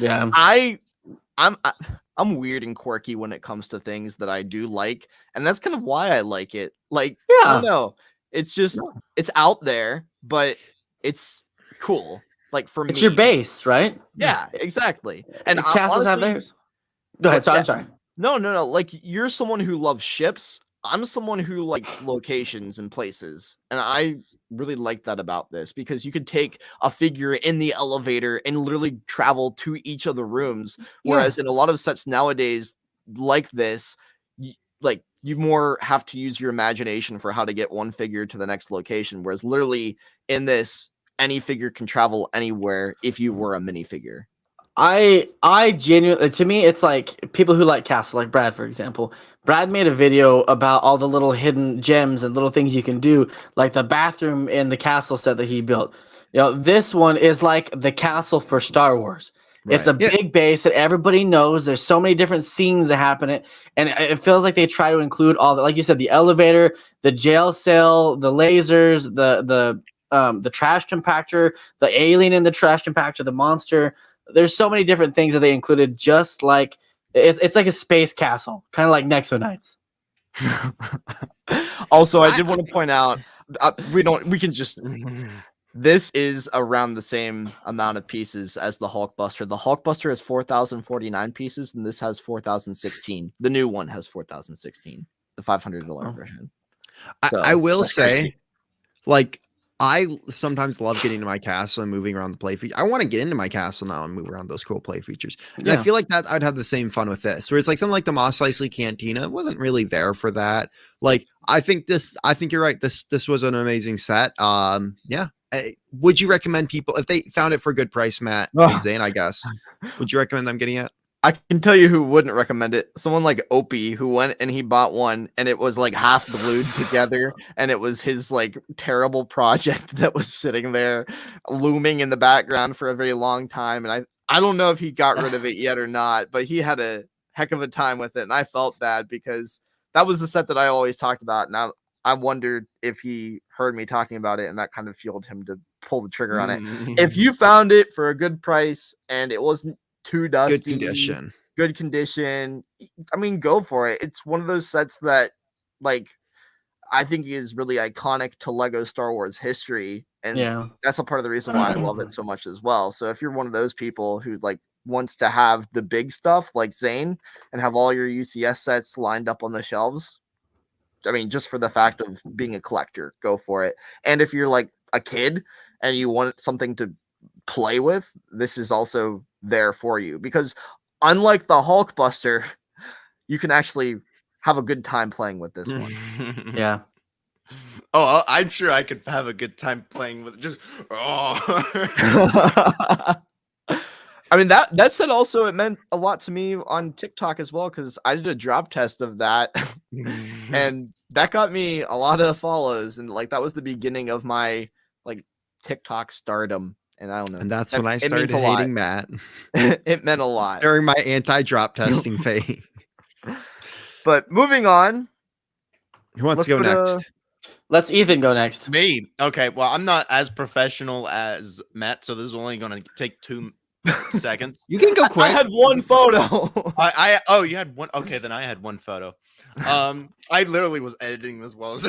I'm weird and quirky when it comes to things that I do like, and that's kind of why I like it. Like, I don't know. It's just it's out there, but it's cool. Like for me, it's your base, right? Yeah, exactly. And castles have theirs. Go ahead. I'm sorry. No. Like you're someone who loves ships. I'm someone who likes locations and places, and I really like that about this because you could take a figure in the elevator and literally travel to each of the rooms, whereas in a lot of sets nowadays like this, you more have to use your imagination for how to get one figure to the next location, whereas literally in this, any figure can travel anywhere if you were a minifigure. I genuinely, to me, it's like people who like Castle, like Brad, for example. Brad made a video about all the little hidden gems and little things you can do, like the bathroom in the castle set that he built. This one is like the castle for Star Wars. Right. It's a big base that everybody knows. There's so many different scenes that happen, and it feels like they try to include all the, like you said, the elevator, the jail cell, the lasers, the trash compactor, the alien in the trash compactor, the monster. There's so many different things that they included, just like it's like a space castle, kind of like Nexo-Knights. Also, I did want to point out this is around the same amount of pieces as the Hulkbuster. The Hulkbuster has 4,049 pieces, and this has 4,016. The new one has 4,016, the $500 version. So, I will say, like, I sometimes love getting into my castle and moving around the play feature. I want to get into my castle now and move around those cool play features. And I feel like that I'd have the same fun with this, where it's like something like the Mos Eisley Cantina wasn't really there for that. Like, I think you're right. This was an amazing set. Would you recommend people, if they found it for a good price, Matt and Zane, I guess, would you recommend them getting it? I can tell you who wouldn't recommend it. Someone like Opie, who went and he bought one, and it was like half glued together, and it was his like terrible project that was sitting there looming in the background for a very long time. And I don't know if he got rid of it yet or not, but he had a heck of a time with it, and I felt bad because that was the set that I always talked about, and I wondered if he heard me talking about it, and that kind of fueled him to pull the trigger on it. If you found it for a good price and it wasn't too dusty, good condition, I mean, go for it. It's one of those sets that, like, I think is really iconic to Lego Star Wars history, and that's a part of the reason why I love it so much as well. So if you're one of those people who like wants to have the big stuff like Zane and have all your UCS sets lined up on the shelves, I mean, just for the fact of being a collector, go for it. And if you're like a kid and you want something to play with, this is also there for you, because unlike the Hulkbuster, you can actually have a good time playing with this one. Yeah. Oh, I'm sure I could have a good time playing with it. Just I mean, that said, also it meant a lot to me on TikTok as well, because I did a drop test of that, and that got me a lot of follows, and like that was the beginning of my like TikTok stardom. And I don't know. And that's when I it started means a lot. hating Matt It meant a lot. during my anti-drop testing phase. But moving on. Who wants Let's to go go to- next? Let's Ethan go next. me. Okay, well, I'm not as professional as Matt, so this is only going to take 2 seconds. You can go I quick. had one photo. Oh, you had one. Okay, then I had one photo. I literally was editing this while I was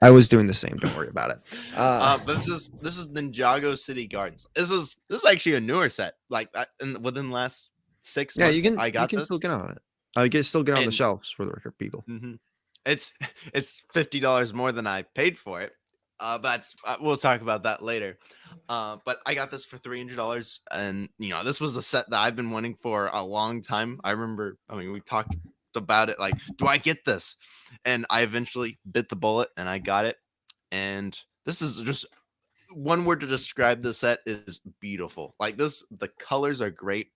I was doing the same. Don't worry about it. but this is Ninjago City Gardens. This is actually a newer set. Like within the last 6 yeah, months, you can. I got you can this. still get on it. You can still get on the And- shelves for the record, people. It's $50 more than I paid for it. But we'll talk about that later. But I got this for $300, and this was a set that I've been wanting for a long time. I remember. I mean, we talked about it. Like, do I get this? And I eventually bit the bullet, and I got it. And this is just one word to describe the set is beautiful. Like this, the colors are great,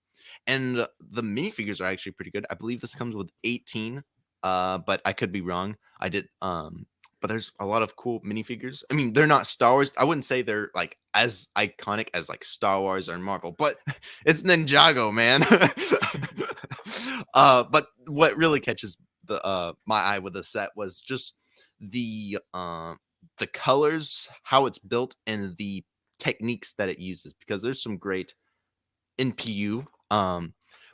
and the minifigures are actually pretty good. I believe this comes with 18. But I could be wrong. I did. But there's a lot of cool minifigures. I mean, they're not Star Wars. I wouldn't say they're like as iconic as like Star Wars or Marvel, but it's Ninjago, man. But what really catches my eye with the set was just the colors, how it's built, and the techniques that it uses. Because there's some great NPU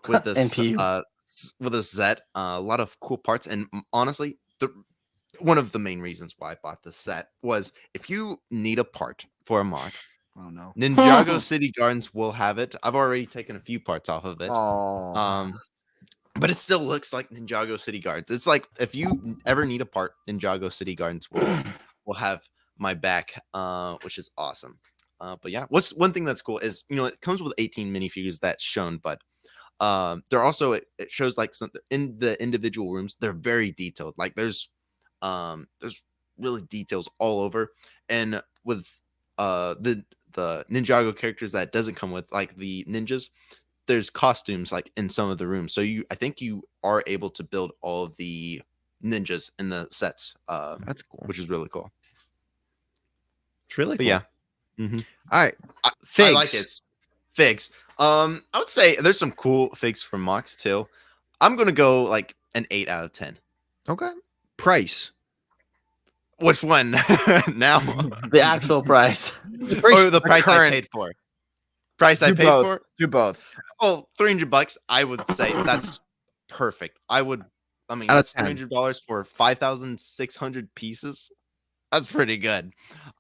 with this NPU. With a set, a lot of cool parts, and honestly, one of the main reasons why I bought this set was if you need a part for a mod, Oh no. Ninjago City Gardens will have it. I've already taken a few parts off of it. Oh. But it still looks like Ninjago City Gardens. It's like if you ever need a part, Ninjago City Gardens will have my back, which is awesome. But yeah, what's one thing that's cool is it comes with 18 minifigures that's shown, but they're also it shows like some in the individual rooms. They're very detailed. Like there's really details all over, and with the Ninjago characters that doesn't come with, like the ninjas, there's costumes like in some of the rooms. So I think you are able to build all of the ninjas in the sets. That's cool. Which is really cool. It's really But cool. yeah. All right. I Figs. like it. Figs. I would say there's some cool figs from Mox too. I'm gonna go like an 8 out of 10. Okay. Price. Which one? Now The actual price. or the price I current. paid for? Price I Do paid both. for? Do both. Oh, $300. I would say that's perfect. I mean, Out of that's 10. $300 for 5,600 pieces. That's pretty good.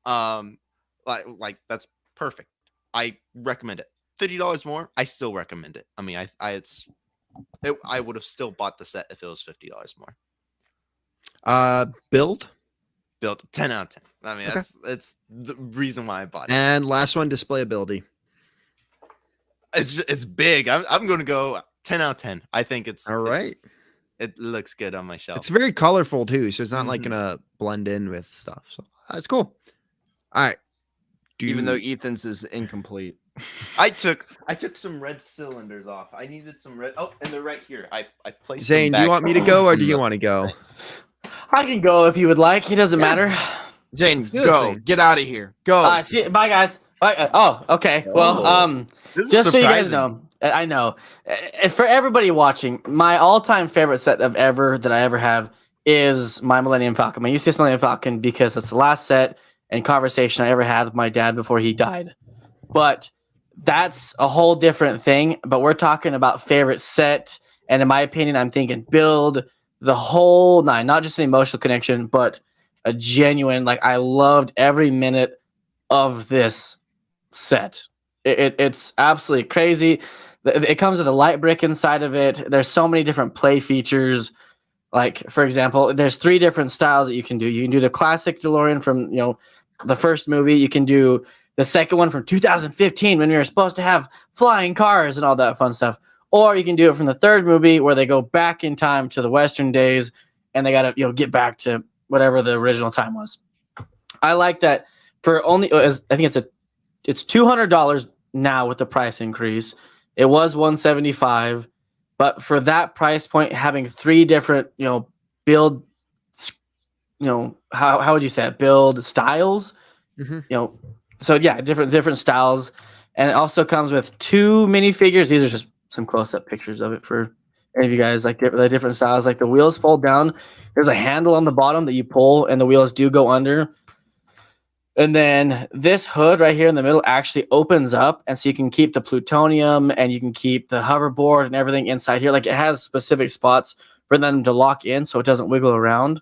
Like that's perfect. I recommend it. $50 more, I still recommend it. I mean, I would have still bought the set if it was $50 more. Build. Built 10 out of 10. I mean, Okay. that's the reason why I bought it. And last one, displayability. It's big. I'm going to go 10 out of 10. I think it's All right. It looks good on my shelf. It's very colorful too, so it's not like Mhm. gonna blend in with stuff. So that's cool. All right. Even though Ethan's is incomplete. I took some red cylinders off. I needed some red. Oh, and they're right here. I placed Zane, them do you back want me to go or from do you the- want to go? I can go if you would like. It doesn't matter. Zane, Let's do this go. thing. Get out of here. Go. See, bye guys. Bye. Oh, okay. Well, This is just so you guys surprising. know, I know. For everybody watching, my all-time favorite set that I ever have is my Millennium Falcon, my UCS Millennium Falcon, because it's the last set and conversation I ever had with my dad before he died. But that's a whole different thing. But we're talking about favorite set, and in my opinion, I'm thinking build the whole nine, not just an emotional connection, but a genuine. Like I loved every minute of this set. It's absolutely crazy. It comes with a light brick inside of it. There's so many different play features. Like, for example, there's 3 different styles that you can do. You can do the classic DeLorean from, the first movie. You can do the second one from 2015 when we were supposed to have flying cars and all that fun stuff. or you can do it from the third movie where they go back in time to the Western days and they got to get back to whatever the original time was. I like that for only I think it's $200 now with the price increase. It was $175, but for that price point, having 3 different build, how would you say it? Build styles, so yeah, different styles, and it also comes with 2 minifigures. These are just some close-up pictures of it for any of you guys, like the different styles. Like the wheels fold down. There's a handle on the bottom that you pull, and the wheels do go under. And then this hood right here in the middle actually opens up, and so you can keep the plutonium and you can keep the hoverboard and everything inside here. Like it has specific spots for them to lock in, so it doesn't wiggle around.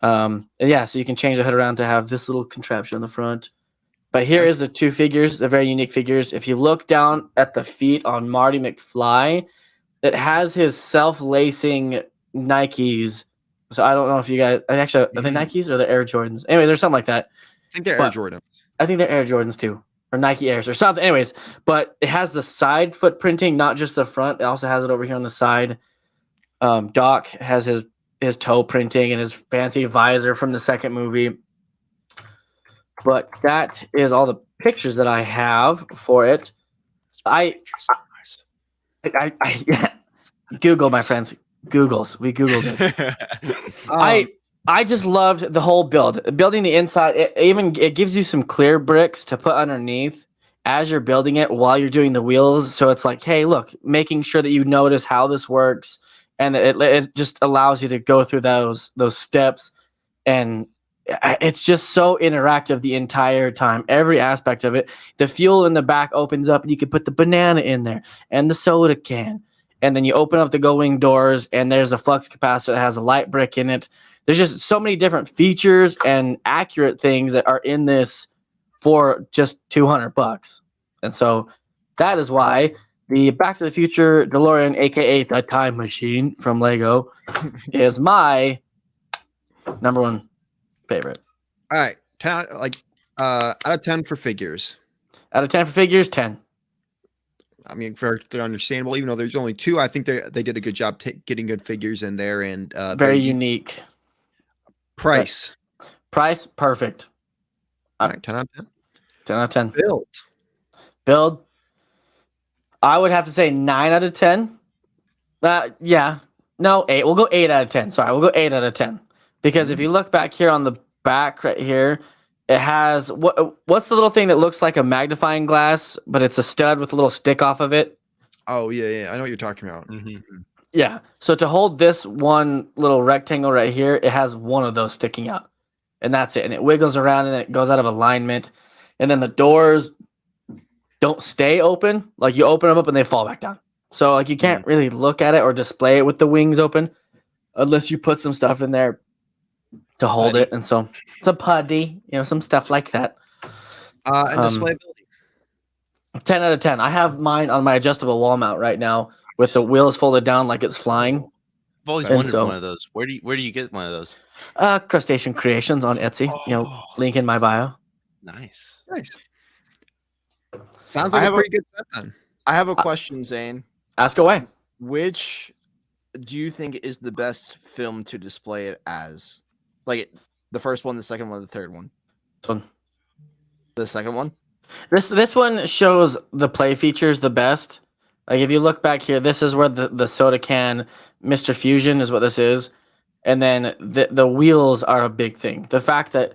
And yeah, so you can change the hood around to have this little contraption on the front. But here is the 2 figures, the very unique figures. If you look down at the feet on Marty McFly, it has his self-lacing Nikes. So I don't know if you guys actually are they Nikes or the Air Jordans? Anyway, there's something like that. I think they're Air Jordans. I think they're Air Jordans too, or Nike Airs or something. Anyways, but it has the side foot printing, not just the front. It also has it over here on the side. Doc has his toe printing and his fancy visor from the second movie. But that is all the pictures that I have for it. I Google, my friends. Googles. We Googled it. I just loved the whole build. Building the inside, it gives you some clear bricks to put underneath as you're building it while you're doing the wheels. So it's like, hey, look, making sure that you notice how this works, and it just allows you to go through those steps, and it's just so interactive the entire time. Every aspect of it. The fuel in the back opens up, and you can put the banana in there and the soda can, and then you open up the go-wing doors, and there's a flux capacitor that has a light brick in it. There's just so many different features and accurate things that are in this for just $200. And so that is why the Back to the Future DeLorean, aka the Time Machine from Lego, is my number 1 favorite. All right, 10 out of 10 for figures. Out of 10 for figures, 10. I mean, they're understandable, even though there's only 2. I think they did a good job getting good figures in there, and very unique. Price, perfect. All right, 10 out of 10. 10 out of 10. Build. I would have to say 9 out of 10. Yeah. No, 8. We'll go 8 out of 10. Sorry, we'll go 8 out of 10. Because if you look back here on the back right here, it has what's the little thing that looks like a magnifying glass, but it's a stud with a little stick off of it? Oh, yeah. I know what you're talking about. Yeah. So to hold this one little rectangle right here, it has one of those sticking out. And that's it. And it wiggles around and it goes out of alignment. And then the doors don't stay open. Like you open them up and they fall back down. So like you can't really look at it or display it with the wings open unless you put some stuff in there to hold it. And so it's a putty, some stuff like that. And displayability. 10 out of 10. I have mine on my adjustable wall mount right now with the wheels folded down like it's flying. I've always wondered one of those. Where do you get one of those? Crustacean Creations on Etsy. Link in my bio. Nice. Sounds like a pretty good set then. I have a question, Zane. Ask away. Which do you think is the best film to display it as? Like the first one, the second one, the third one? This one. The second one? This one shows the play features the best. Like if you look back here, this is where the soda can, Mr. Fusion is what this is. And then the wheels are a big thing. The fact that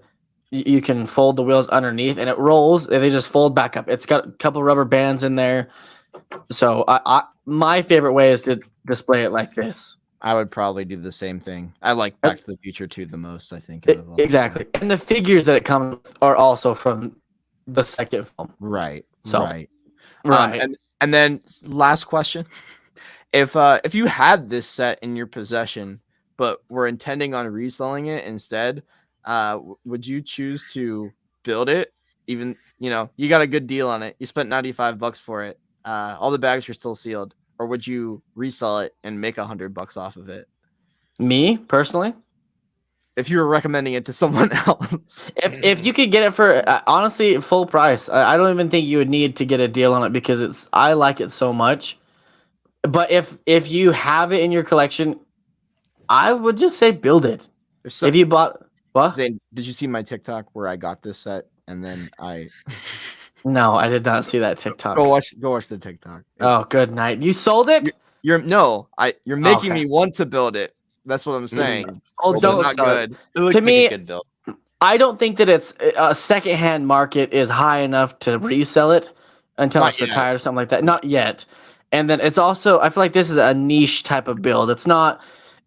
you can fold the wheels underneath and it rolls, and they just fold back up. It's got a couple rubber bands in there. So my favorite way is to display it like this. I would probably do the same thing. I like Back to the Future 2 the most, I think. Exactly. And the figures that it comes with are also from the second film. Right. So, right. And then last question. If you had this set in your possession, but were intending on reselling it instead, would you choose to build it? Even, you got a good deal on it. You spent $95 for it. All the bags are still sealed. Or would you resell it and make $100 off of it? Me personally, if you were recommending it to someone else, if you could get it for honestly full price, I don't even think you would need to get a deal on it because I like it so much. But if you have it in your collection, I would just say build it. If you bought what? Zane, did you see my TikTok where I got this set and then I No, I did not see that TikTok. go watch the TikTok. Oh, good night. You sold it? You're making Okay. me want to build it. That's what I'm saying. Oh, But don't not sell it. good. It looks To like me- a good build. I don't think that it's a secondhand market is high enough to resell it until Not it's yet. retired or something like that. Not yet. And then it's also, I feel like this is a niche type of build. It's not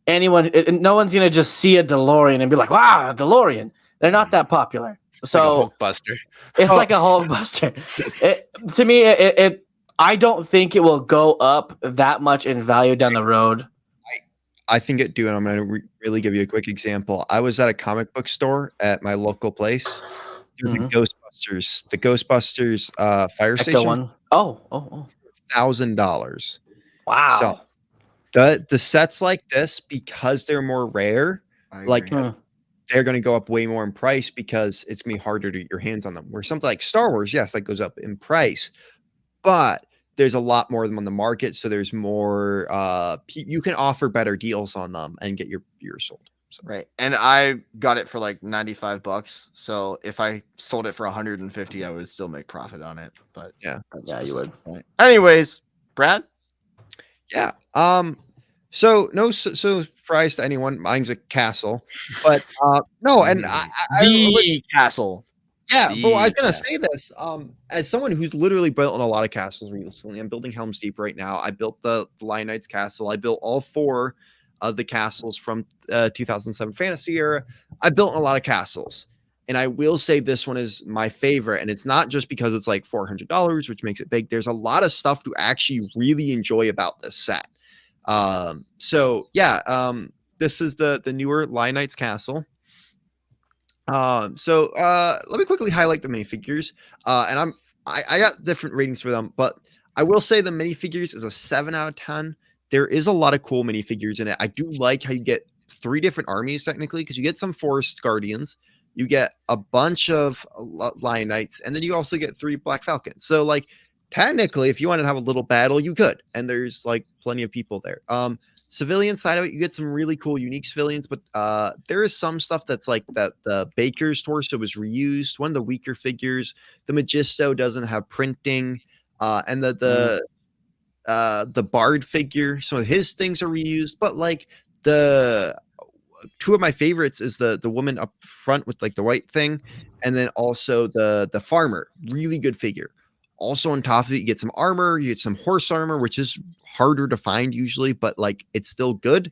anyone, no one's going to just see a DeLorean and be like, wow, a DeLorean. They're not that popular. So Like a Hulkbuster. it's like a Hulkbuster. To me, I don't think it will go up that much in value down the road. I think it do, and I'm going to really give you a quick example. I was at a comic book store at my local place. Mhm. The Ghostbusters fire Ecto station, one. Oh. $1,000. Wow. So the sets like this, because they're more rare, I like agree. they're going to go up way more in price because it's going to be harder to get your hands on them. Where something like Star Wars, yes, that goes up in price, but there's a lot more of them on the market, so there's more. You can offer better deals on them and get your sold. So. Right. And I got it for like $95. So if I sold it for 150, I would still make profit on it. But Yeah. that's Yeah, you besides would. the point. Anyways, Brad? Yeah. So no surprise to anyone. Mine's a castle, but no, and The castle. yeah. But I was The gonna say this. As someone who's literally built on a lot of castles recently, I'm building Helm's Deep right now. I built the Lionites Castle. I built all 4 of the castles from 2007 Fantasy era. I built a lot of castles, and I will say this one is my favorite. And it's not just because it's like $400, which makes it big. There's a lot of stuff to actually really enjoy about this set. So yeah, this is the newer Lionites Castle. So let me quickly highlight the minifigures. And I got different ratings for them, but I will say the minifigures is a 7 out of 10. There is a lot of cool minifigures in it. I do like how you get 3 different armies technically, because you get some Forest Guardians, you get a bunch of Lionites, and then you also get 3 Black Falcons. So like technically, if you want to have a little battle, you could, and there's like plenty of people there. Civilian side of it, you get some really cool unique civilians, but there is some stuff that's like that the Baker's torso was reused, one of the weaker figures. The Magisto doesn't have printing, and the Bard figure, some of his things are reused, but like the 2 of my favorites is the woman up front with like the white thing, and then also the farmer, really good figure. Also on top of it, you get some armor, you get some horse armor, which is harder to find usually, but like it's still good.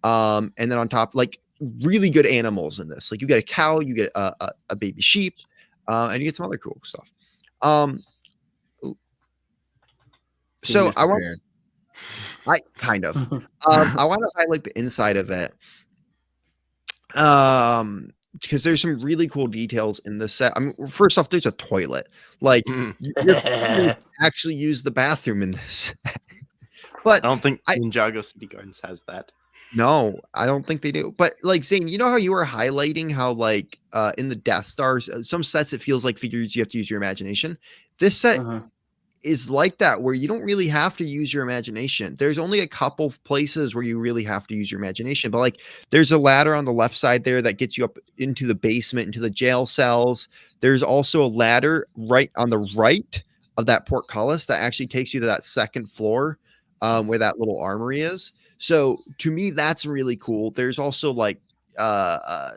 And then on top, like really good animals in this. Like you get a cow, you get a baby sheep, and you get some other cool stuff. So I want to highlight the inside of it. Because there's some really cool details in this set. I mean, first off, there's a toilet. Like you actually use the bathroom in this. But I don't think Ninjago City Gardens has that. no, I don't think they do. But like Zane, you know how you were highlighting how like in the Death Stars, some sets it feels like figures you have to use your imagination. This set is like that, where you don't really have to use your imagination. There's only a couple of places where you really have to use your imagination, but like there's a ladder on the left side there that gets you up into the basement, into the jail cells. There's also a ladder right on the right of that portcullis that actually takes you to that second floor where that little armory is. So to me, that's really cool. There's also like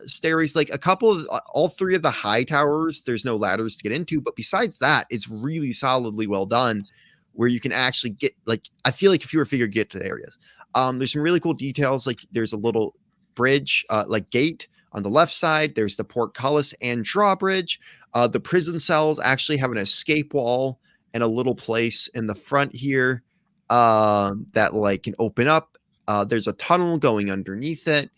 stairways, like a couple of all 3 of the high towers, there's no ladders to get into, but besides that, it's really solidly well done, where you can actually get, like, I feel like if you were a figure, get to the areas. There's some really cool details, like there's a little bridge, like gate on the left side. There's the portcullis and drawbridge. The prison cells actually have an escape wall and a little place in the front here that like can open up. There's a tunnel going underneath it.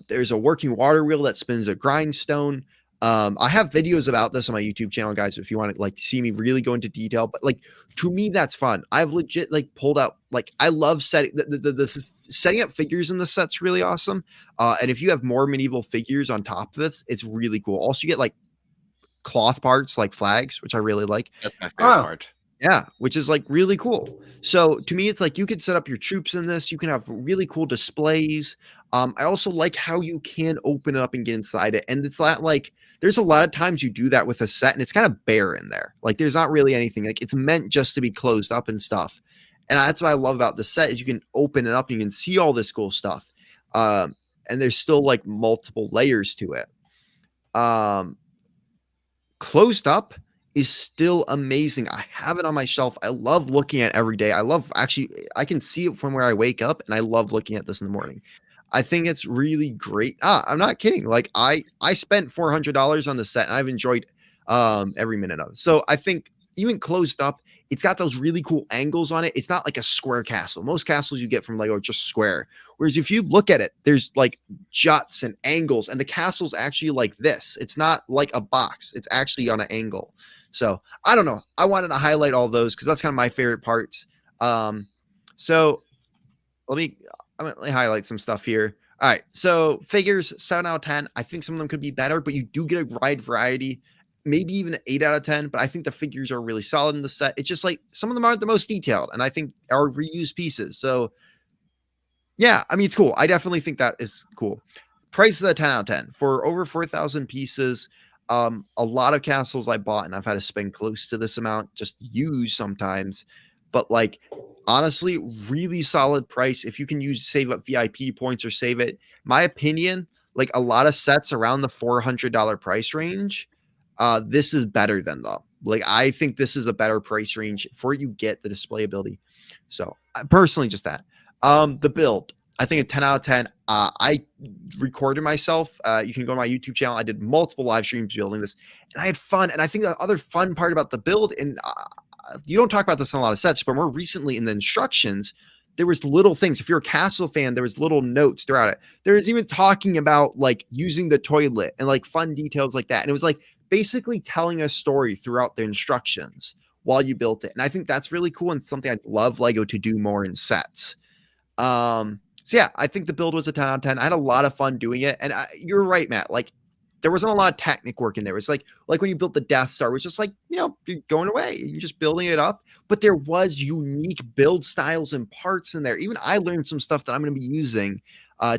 There's a working water wheel that spins a grindstone. I have videos about this on my YouTube channel, guys, if you want to like see me really go into detail. But like to me, that's fun. I've legit like pulled out, like I love setting the setting up figures in the set's really awesome. And if you have more medieval figures on top of this, it's really cool. Also, you get like cloth parts like flags, which I really like. That's my favorite part. Yeah, which is like really cool. So to me, it's like you could set up your troops in this. You can have really cool displays. I also like how you can open it up and get inside it. And it's not like there's a lot of times you do that with a set and it's kind of bare in there. Like there's not really anything. Like it's meant just to be closed up and stuff. And that's what I love about the set is you can open it up and you can see all this cool stuff. And there's still like multiple layers to it. Closed up is still amazing. I have it on my shelf. I love looking at it every day. I can see it from where I wake up and I love looking at this in the morning. I think it's really great. I'm not kidding. Like I spent $400 on the set and I've enjoyed every minute of it. So I think even closed up, it's got those really cool angles on it. It's not like a square castle. Most castles you get from Lego are just square. Whereas if you look at it, there's like juts and angles, and the castle's actually like this. It's not like a box. It's actually on an angle. So I don't know. I wanted to highlight all those because that's kind of my favorite parts. So let me highlight some stuff here. All right. So figures, 7 out of 10. I think some of them could be better, but you do get a wide variety. Maybe even an 8 out of 10, but I think the figures are really solid in the set. It's just like some of them aren't the most detailed, and I think are reused pieces. So yeah, I mean, it's cool. I definitely think that is cool. Price is a 10 out of 10 for over 4,000 pieces. A lot of castles I bought and I've had to spend close to this amount just use sometimes, but like honestly, really solid price. If you can save up VIP points or save it, my opinion, like a lot of sets around the $400 price range, this is better than them. Like I think this is a better price range for you get the display ability. So personally, just that. The build, I think a 10 out of 10. I recorded myself. You can go to my YouTube channel. I did multiple live streams building this, and I had fun. And I think the other fun part about the build, and you don't talk about this in a lot of sets, but more recently in the instructions, there was little things. If you're a castle fan, there was little notes throughout it. There was even talking about like using the toilet and like fun details like that. And it was like basically telling a story throughout the instructions while you built it. And I think that's really cool and something I'd love Lego to do more in sets. So yeah, I think the build was a 10 out of 10. I had a lot of fun doing it. And you're right, Matt. Like there wasn't a lot of technic work in there. It's like when you built the Death Star, it was just like, you're going away. You're just building it up. But there was unique build styles and parts in there. Even I learned some stuff that I'm going to be using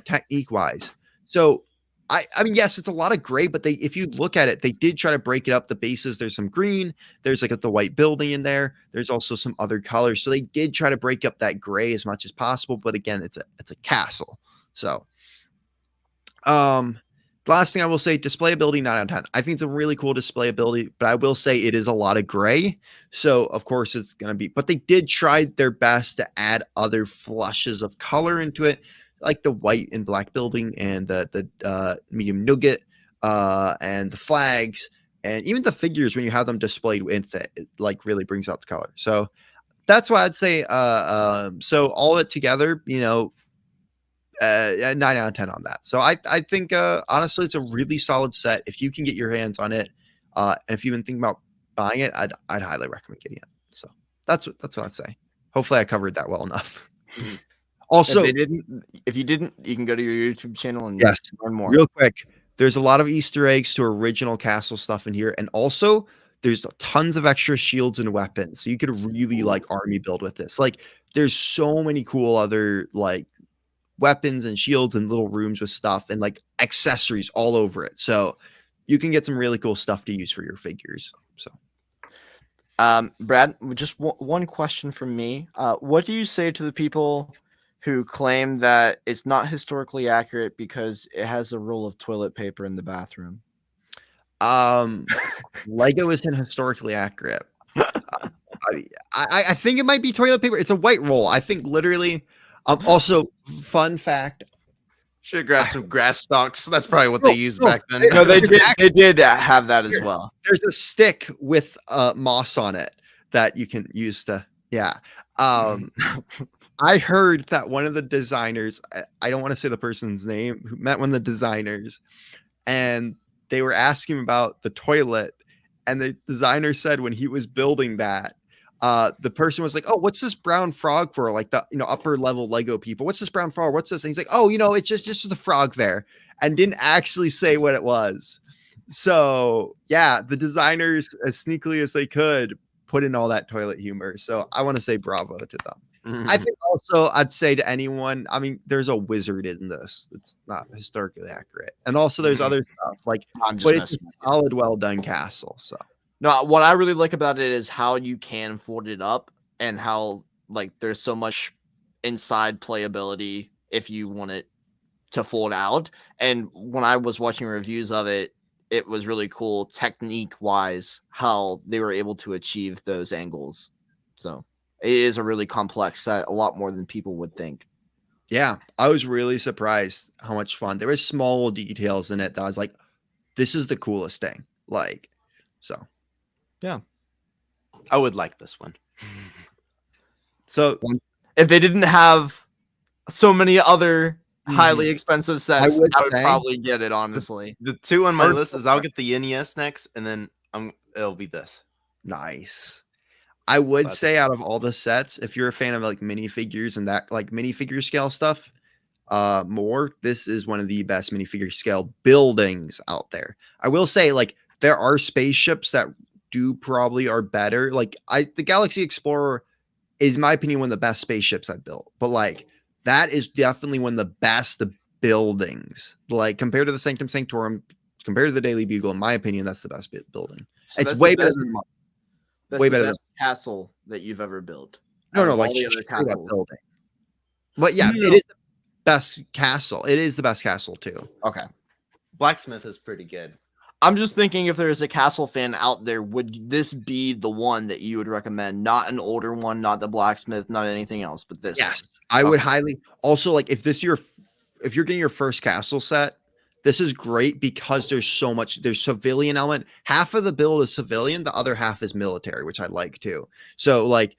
technique-wise. So I mean, yes, it's a lot of gray, but if you look at it, they did try to break it up. The bases, there's some green, there's like the white building in there. There's also some other colors. So they did try to break up that gray as much as possible. But again, it's a castle. So, the last thing I will say, display ability, 9 out of 10. I think it's a really cool display ability, but I will say it is a lot of gray. So of course it's going to be, but they did try their best to add other flushes of color into it, like the white and black building and the medium nougat and the flags and even the figures when you have them displayed with it, it like really brings out the color. So that's why I'd say so all of it together, 9 out of 10 on that. So I think honestly it's a really solid set. If you can get your hands on it, and if you even think about buying it, I'd highly recommend getting it. So that's what I'd say. Hopefully I covered that well enough. Also, if you didn't, you can go to your YouTube channel and learn more. Real quick, there's a lot of Easter eggs to original castle stuff in here, and also there's tons of extra shields and weapons, so you could really like army build with this. Like, there's so many cool other like weapons and shields and little rooms with stuff and like accessories all over it. So you can get some really cool stuff to use for your figures. So, Brad, just one question from me. What do you say to the people who claim that it's not historically accurate because it has a roll of toilet paper in the bathroom? Lego isn't historically accurate. I think it might be toilet paper. It's a white roll. I think literally. Also, fun fact. Should have grabbed some grass stalks. That's probably what they used back then. No, they did have that as well. There's a stick with moss on it that you can use to, yeah. I heard that one of the designers, I don't want to say the person's name, who met one of the designers, and they were asking about the toilet, and the designer said when he was building that, the person was like, "Oh, what's this brown frog for?" Like the upper level Lego people. "What's this brown frog? What's this?" And he's like, "Oh, it's just the frog there," and didn't actually say what it was. So yeah, the designers, as sneakily as they could, put in all that toilet humor. So I want to say bravo to them. Mhm. I think also I'd say to anyone, I mean, there's a wizard in this. It's not historically accurate. And also there's other stuff like, I'm just but it's a messing with you. solid, well done castle. So No, what I really like about it is how you can fold it up and how like there's so much inside playability if you want it to fold out. And when I was watching reviews of it, it was really cool technique wise how they were able to achieve those angles. So it is a really complex set, a lot more than people would think. yeah, I was really surprised how much fun. There were small details in it that I was like, this is the coolest thing. Like, so I would like this one. so If they didn't have so many other highly expensive sets, would I would say- probably get it, honestly. The two on my Or- list is I'll get the NES next, and then it'll be this. nice. I would That's- say out of all the sets, if you're a fan of like minifigures and that like minifigure scale stuff, this is one of the best minifigure scale buildings out there. I will say, like, there are spaceships that probably are better. Like, the Galaxy Explorer is, in my opinion, one of the best spaceships I've built. But like, that is definitely one of the best buildings. Like, compared to the Sanctum Sanctorum, compared to the Daily Bugle, in my opinion, that's the best building. So It's that's way the better best- than That's way the better than- best castle that you've ever built. no, out no, of like all the other straight up castles. building. But yeah, No. it is the best castle. It is the best castle too. Okay. Blacksmith is pretty good. I'm just thinking if there's a castle fan out there, would this be the one that you would recommend? Not an older one, not the blacksmith, not anything else, but this. Yes, I would Okay. highly. Also, like, if you're getting your first castle set, this is great because there's so much. There's civilian element. Half of the build is civilian, the other half is military, which I like too. So like,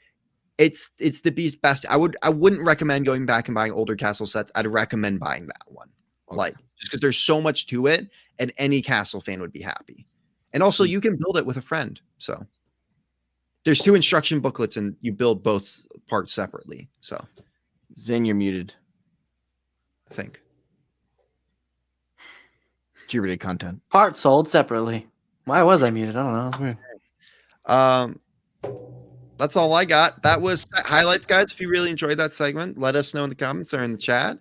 it's the best. I wouldn't recommend going back and buying older castle sets. I'd recommend buying that one. Okay. Like, just because there's so much to it, and any castle fan would be happy. And also, you can build it with a friend. So there's 2 instruction booklets, and you build both parts separately. So Zane, you're muted. I think. G-rated content. Parts sold separately. Why was I muted? I don't know. That's weird. That's all I got. That was highlights, guys. If you really enjoyed that segment, let us know in the comments or in the chat.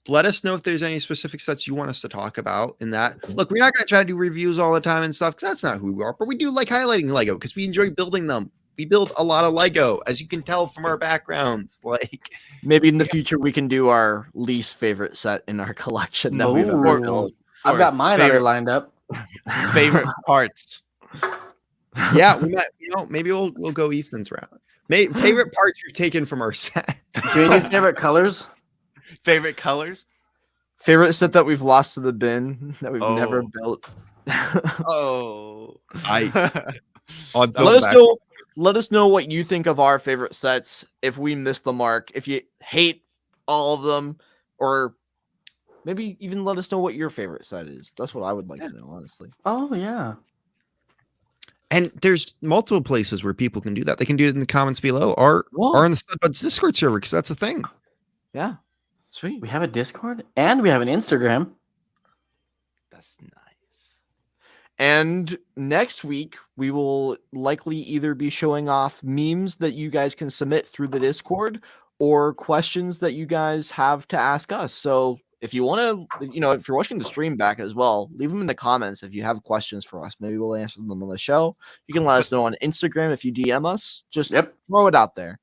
Let us know if there's any specific sets you want us to talk about in that. Look, we're not going to try to do reviews all the time and stuff because that's not who we are, but we do like highlighting Lego because we enjoy building them. We build a lot of Lego, as you can tell from our backgrounds. Like, Maybe in the future we can do our least favorite set in our collection that we've ever Ooh. built. I've got mine already lined up. Favorite parts. yeah, we might, maybe we'll go Ethan's route. Favorite parts you've taken from our set. Can we do favorite colors? Favorite colors. Favorite set that we've lost to the bin that we've never Oh. built. Oh, I'll build Let us back. know. Let us know what you think of our favorite sets. If we missed the mark, if you hate all of them, or maybe even let us know what your favorite set is. That's what I would like to know, honestly. Oh yeah. And there's multiple places where people can do that. They can do it in the comments below or in the Studbuds Discord server because that's a thing. Yeah, sweet. We have a Discord and we have an Instagram. that's nice. And next week, we will likely either be showing off memes that you guys can submit through the Discord or questions that you guys have to ask us. So if you want to, if you're watching the stream back as well, leave them in the comments if you have questions for us. Maybe we'll answer them on the show. You can let us know on Instagram if you DM us. Just throw it out there.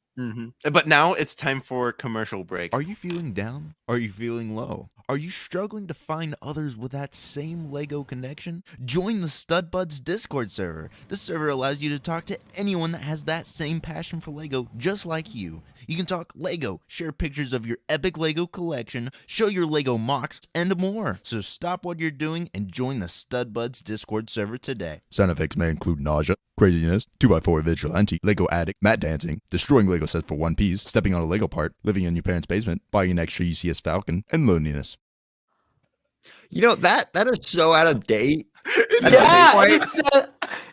But now it's time for commercial break. Are you feeling down? Are you feeling low? Are you struggling to find others with that same Lego connection? Join the Studbuds Discord server. This server allows you to talk to anyone that has that same passion for Lego just like you. You can talk Lego, share pictures of your epic Lego collection, show your Lego MOCs, and more. So stop what you're doing and join the Studbuds Discord server today. Sound effects may include nausea, craziness, 2x4 vigilante, Lego addict, mat dancing, destroying Lego sets for one piece, stepping on a Lego part, living in your parents' basement, buying an extra UCS Falcon, and loneliness. That is so out of date. Yeah,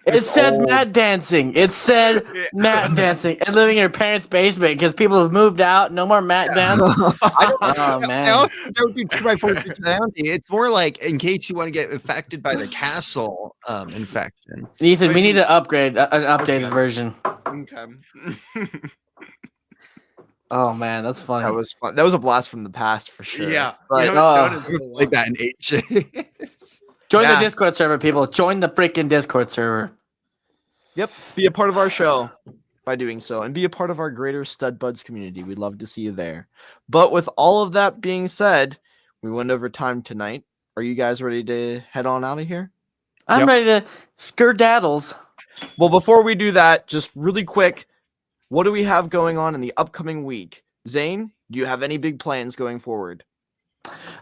It said old. mat dancing. It said mat dancing and living in your parents' basement because people have moved out. No more mat dance. Oh I man. also don't do 2x4 personality. It's more like in case you want to get infected by the castle infection. Ethan, we Wait, need to upgrade an updated Okay. version. Okay. Oh man, that's funny. That was fun. That was a blast from the past for sure. Yeah. But you haven't shown it in so Like long. that in H. Join Yeah. the Discord server, people. Join the freaking Discord server. yep, be a part of our show by doing so, and be a part of our greater Stud Buds community. We'd love to see you there. But with all of that being said, we went over time tonight. Are you guys ready to head on out of here? I'm Yep. ready to skerdaddles. Well, before we do that, just really quick, what do we have going on in the upcoming week? Zane, do you have any big plans going forward?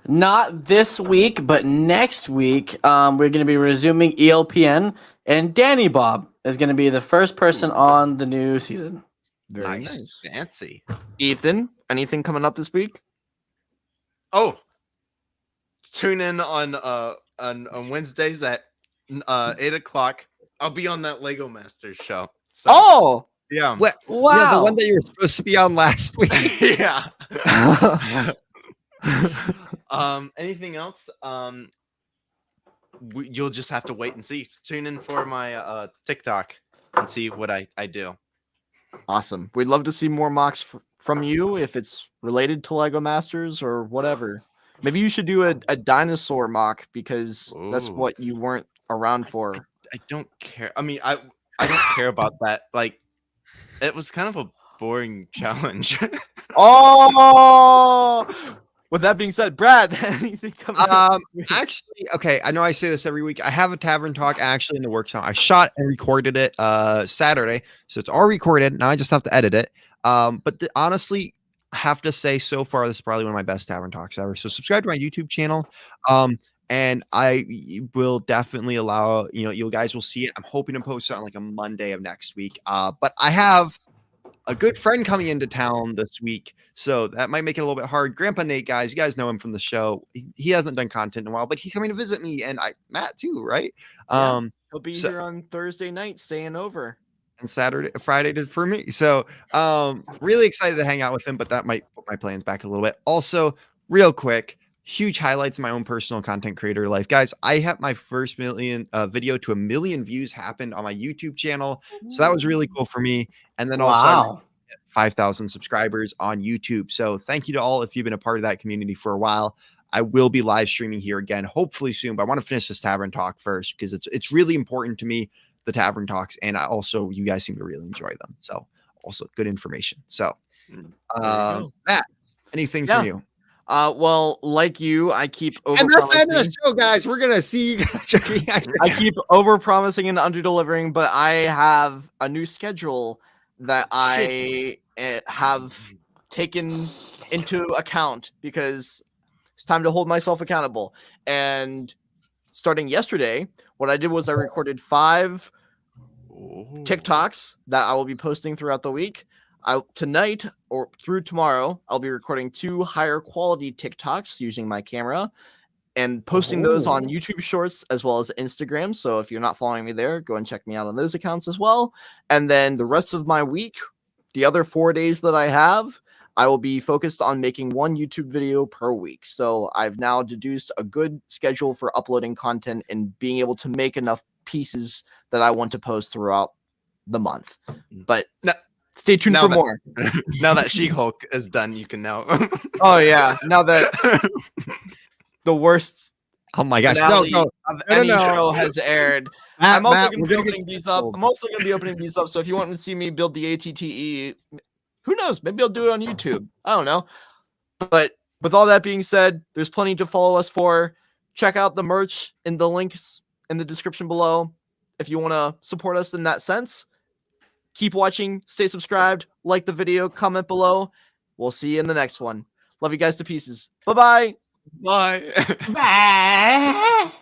Not this week, but next week, we're going to be resuming ELPN, and Danny Bob is going to be the first person on the new season. Very Nice. Fancy. Ethan, anything coming up this week? Oh, tune in on Wednesdays at 8:00. I'll be on that Lego Masters show. So, Oh, yeah. What? Wow. Yeah, the one that you were supposed to be on last week. Yeah. Anything else? You'll just have to wait and see. Tune in for my TikTok and see what I do. awesome. We'd love to see more mocks from you if it's related to Lego Masters or whatever. Maybe you should do a dinosaur mock because that's Ooh. what you weren't around for. I don't care. I mean, I don't care about that. Like, it was kind of a boring challenge. Oh, with that being said, Brad, anything coming up? Actually, okay, I know I say this every week. I have a tavern talk actually in the works now. I shot and recorded it Saturday, so it's all recorded. Now I just have to edit it. But honestly, I have to say so far this is probably one of my best tavern talks ever. So subscribe to my YouTube channel. And I will definitely allow, you guys will see it. I'm hoping to post it on like a Monday of next week. But I have a good friend coming into town this week, so that might make it a little bit hard. Grandpa Nate, guys, you guys know him from the show. He hasn't done content in a while, but he's coming to visit me, and Matt too, right? Yeah. He'll be so- here on Thursday night, staying over. And Friday did for me. So really excited to hang out with him, but that might put my plans back a little bit. Also, real quick, huge highlights in my own personal content creator life. Guys, I had my first video to 1 million views happened on my YouTube channel. So that was really cool for me. And then also Wow. 5,000 subscribers on YouTube. So thank you to all if you've been a part of that community for a while. I will be live streaming here again, hopefully soon, but I want to finish this tavern talk first because it's really important to me, the tavern talks, and you guys seem to really enjoy them. So also good information. So Matt, anything from you? Well, like you, I keep over. And that's the end of the show, guys. We're gonna see you guys. I keep over promising and under delivering, but I have a new schedule that I have taken into account because it's time to hold myself accountable. And starting yesterday, what I did was I recorded 5 TikToks that I will be posting throughout the week. Tonight or through tomorrow, I'll be recording 2 higher quality TikToks using my camera and posting those on YouTube Shorts as well as Instagram. So if you're not following me there, go and check me out on those accounts as well. And then the rest of my week, the other 4 days that I have, I will be focused on making 1 YouTube video per week. So I've now deduced a good schedule for uploading content and being able to make enough pieces that I want to post throughout the month. But stay tuned for more. Now that She-Hulk is done, you can now. Oh yeah, now that the worst Oh my gosh! finale No. of any show has aired. I'm also Matt, going to be opening these up. I'm also going to be opening these up. So if you want to see me build the ATTE, who knows? Maybe I'll do it on YouTube. I don't know. But with all that being said, there's plenty to follow us for. Check out the merch in the links in the description below if you want to support us in that sense. Keep watching, stay subscribed, like the video, comment below. We'll see you in the next one. Love you guys to pieces. Bye-bye. Bye. Bye.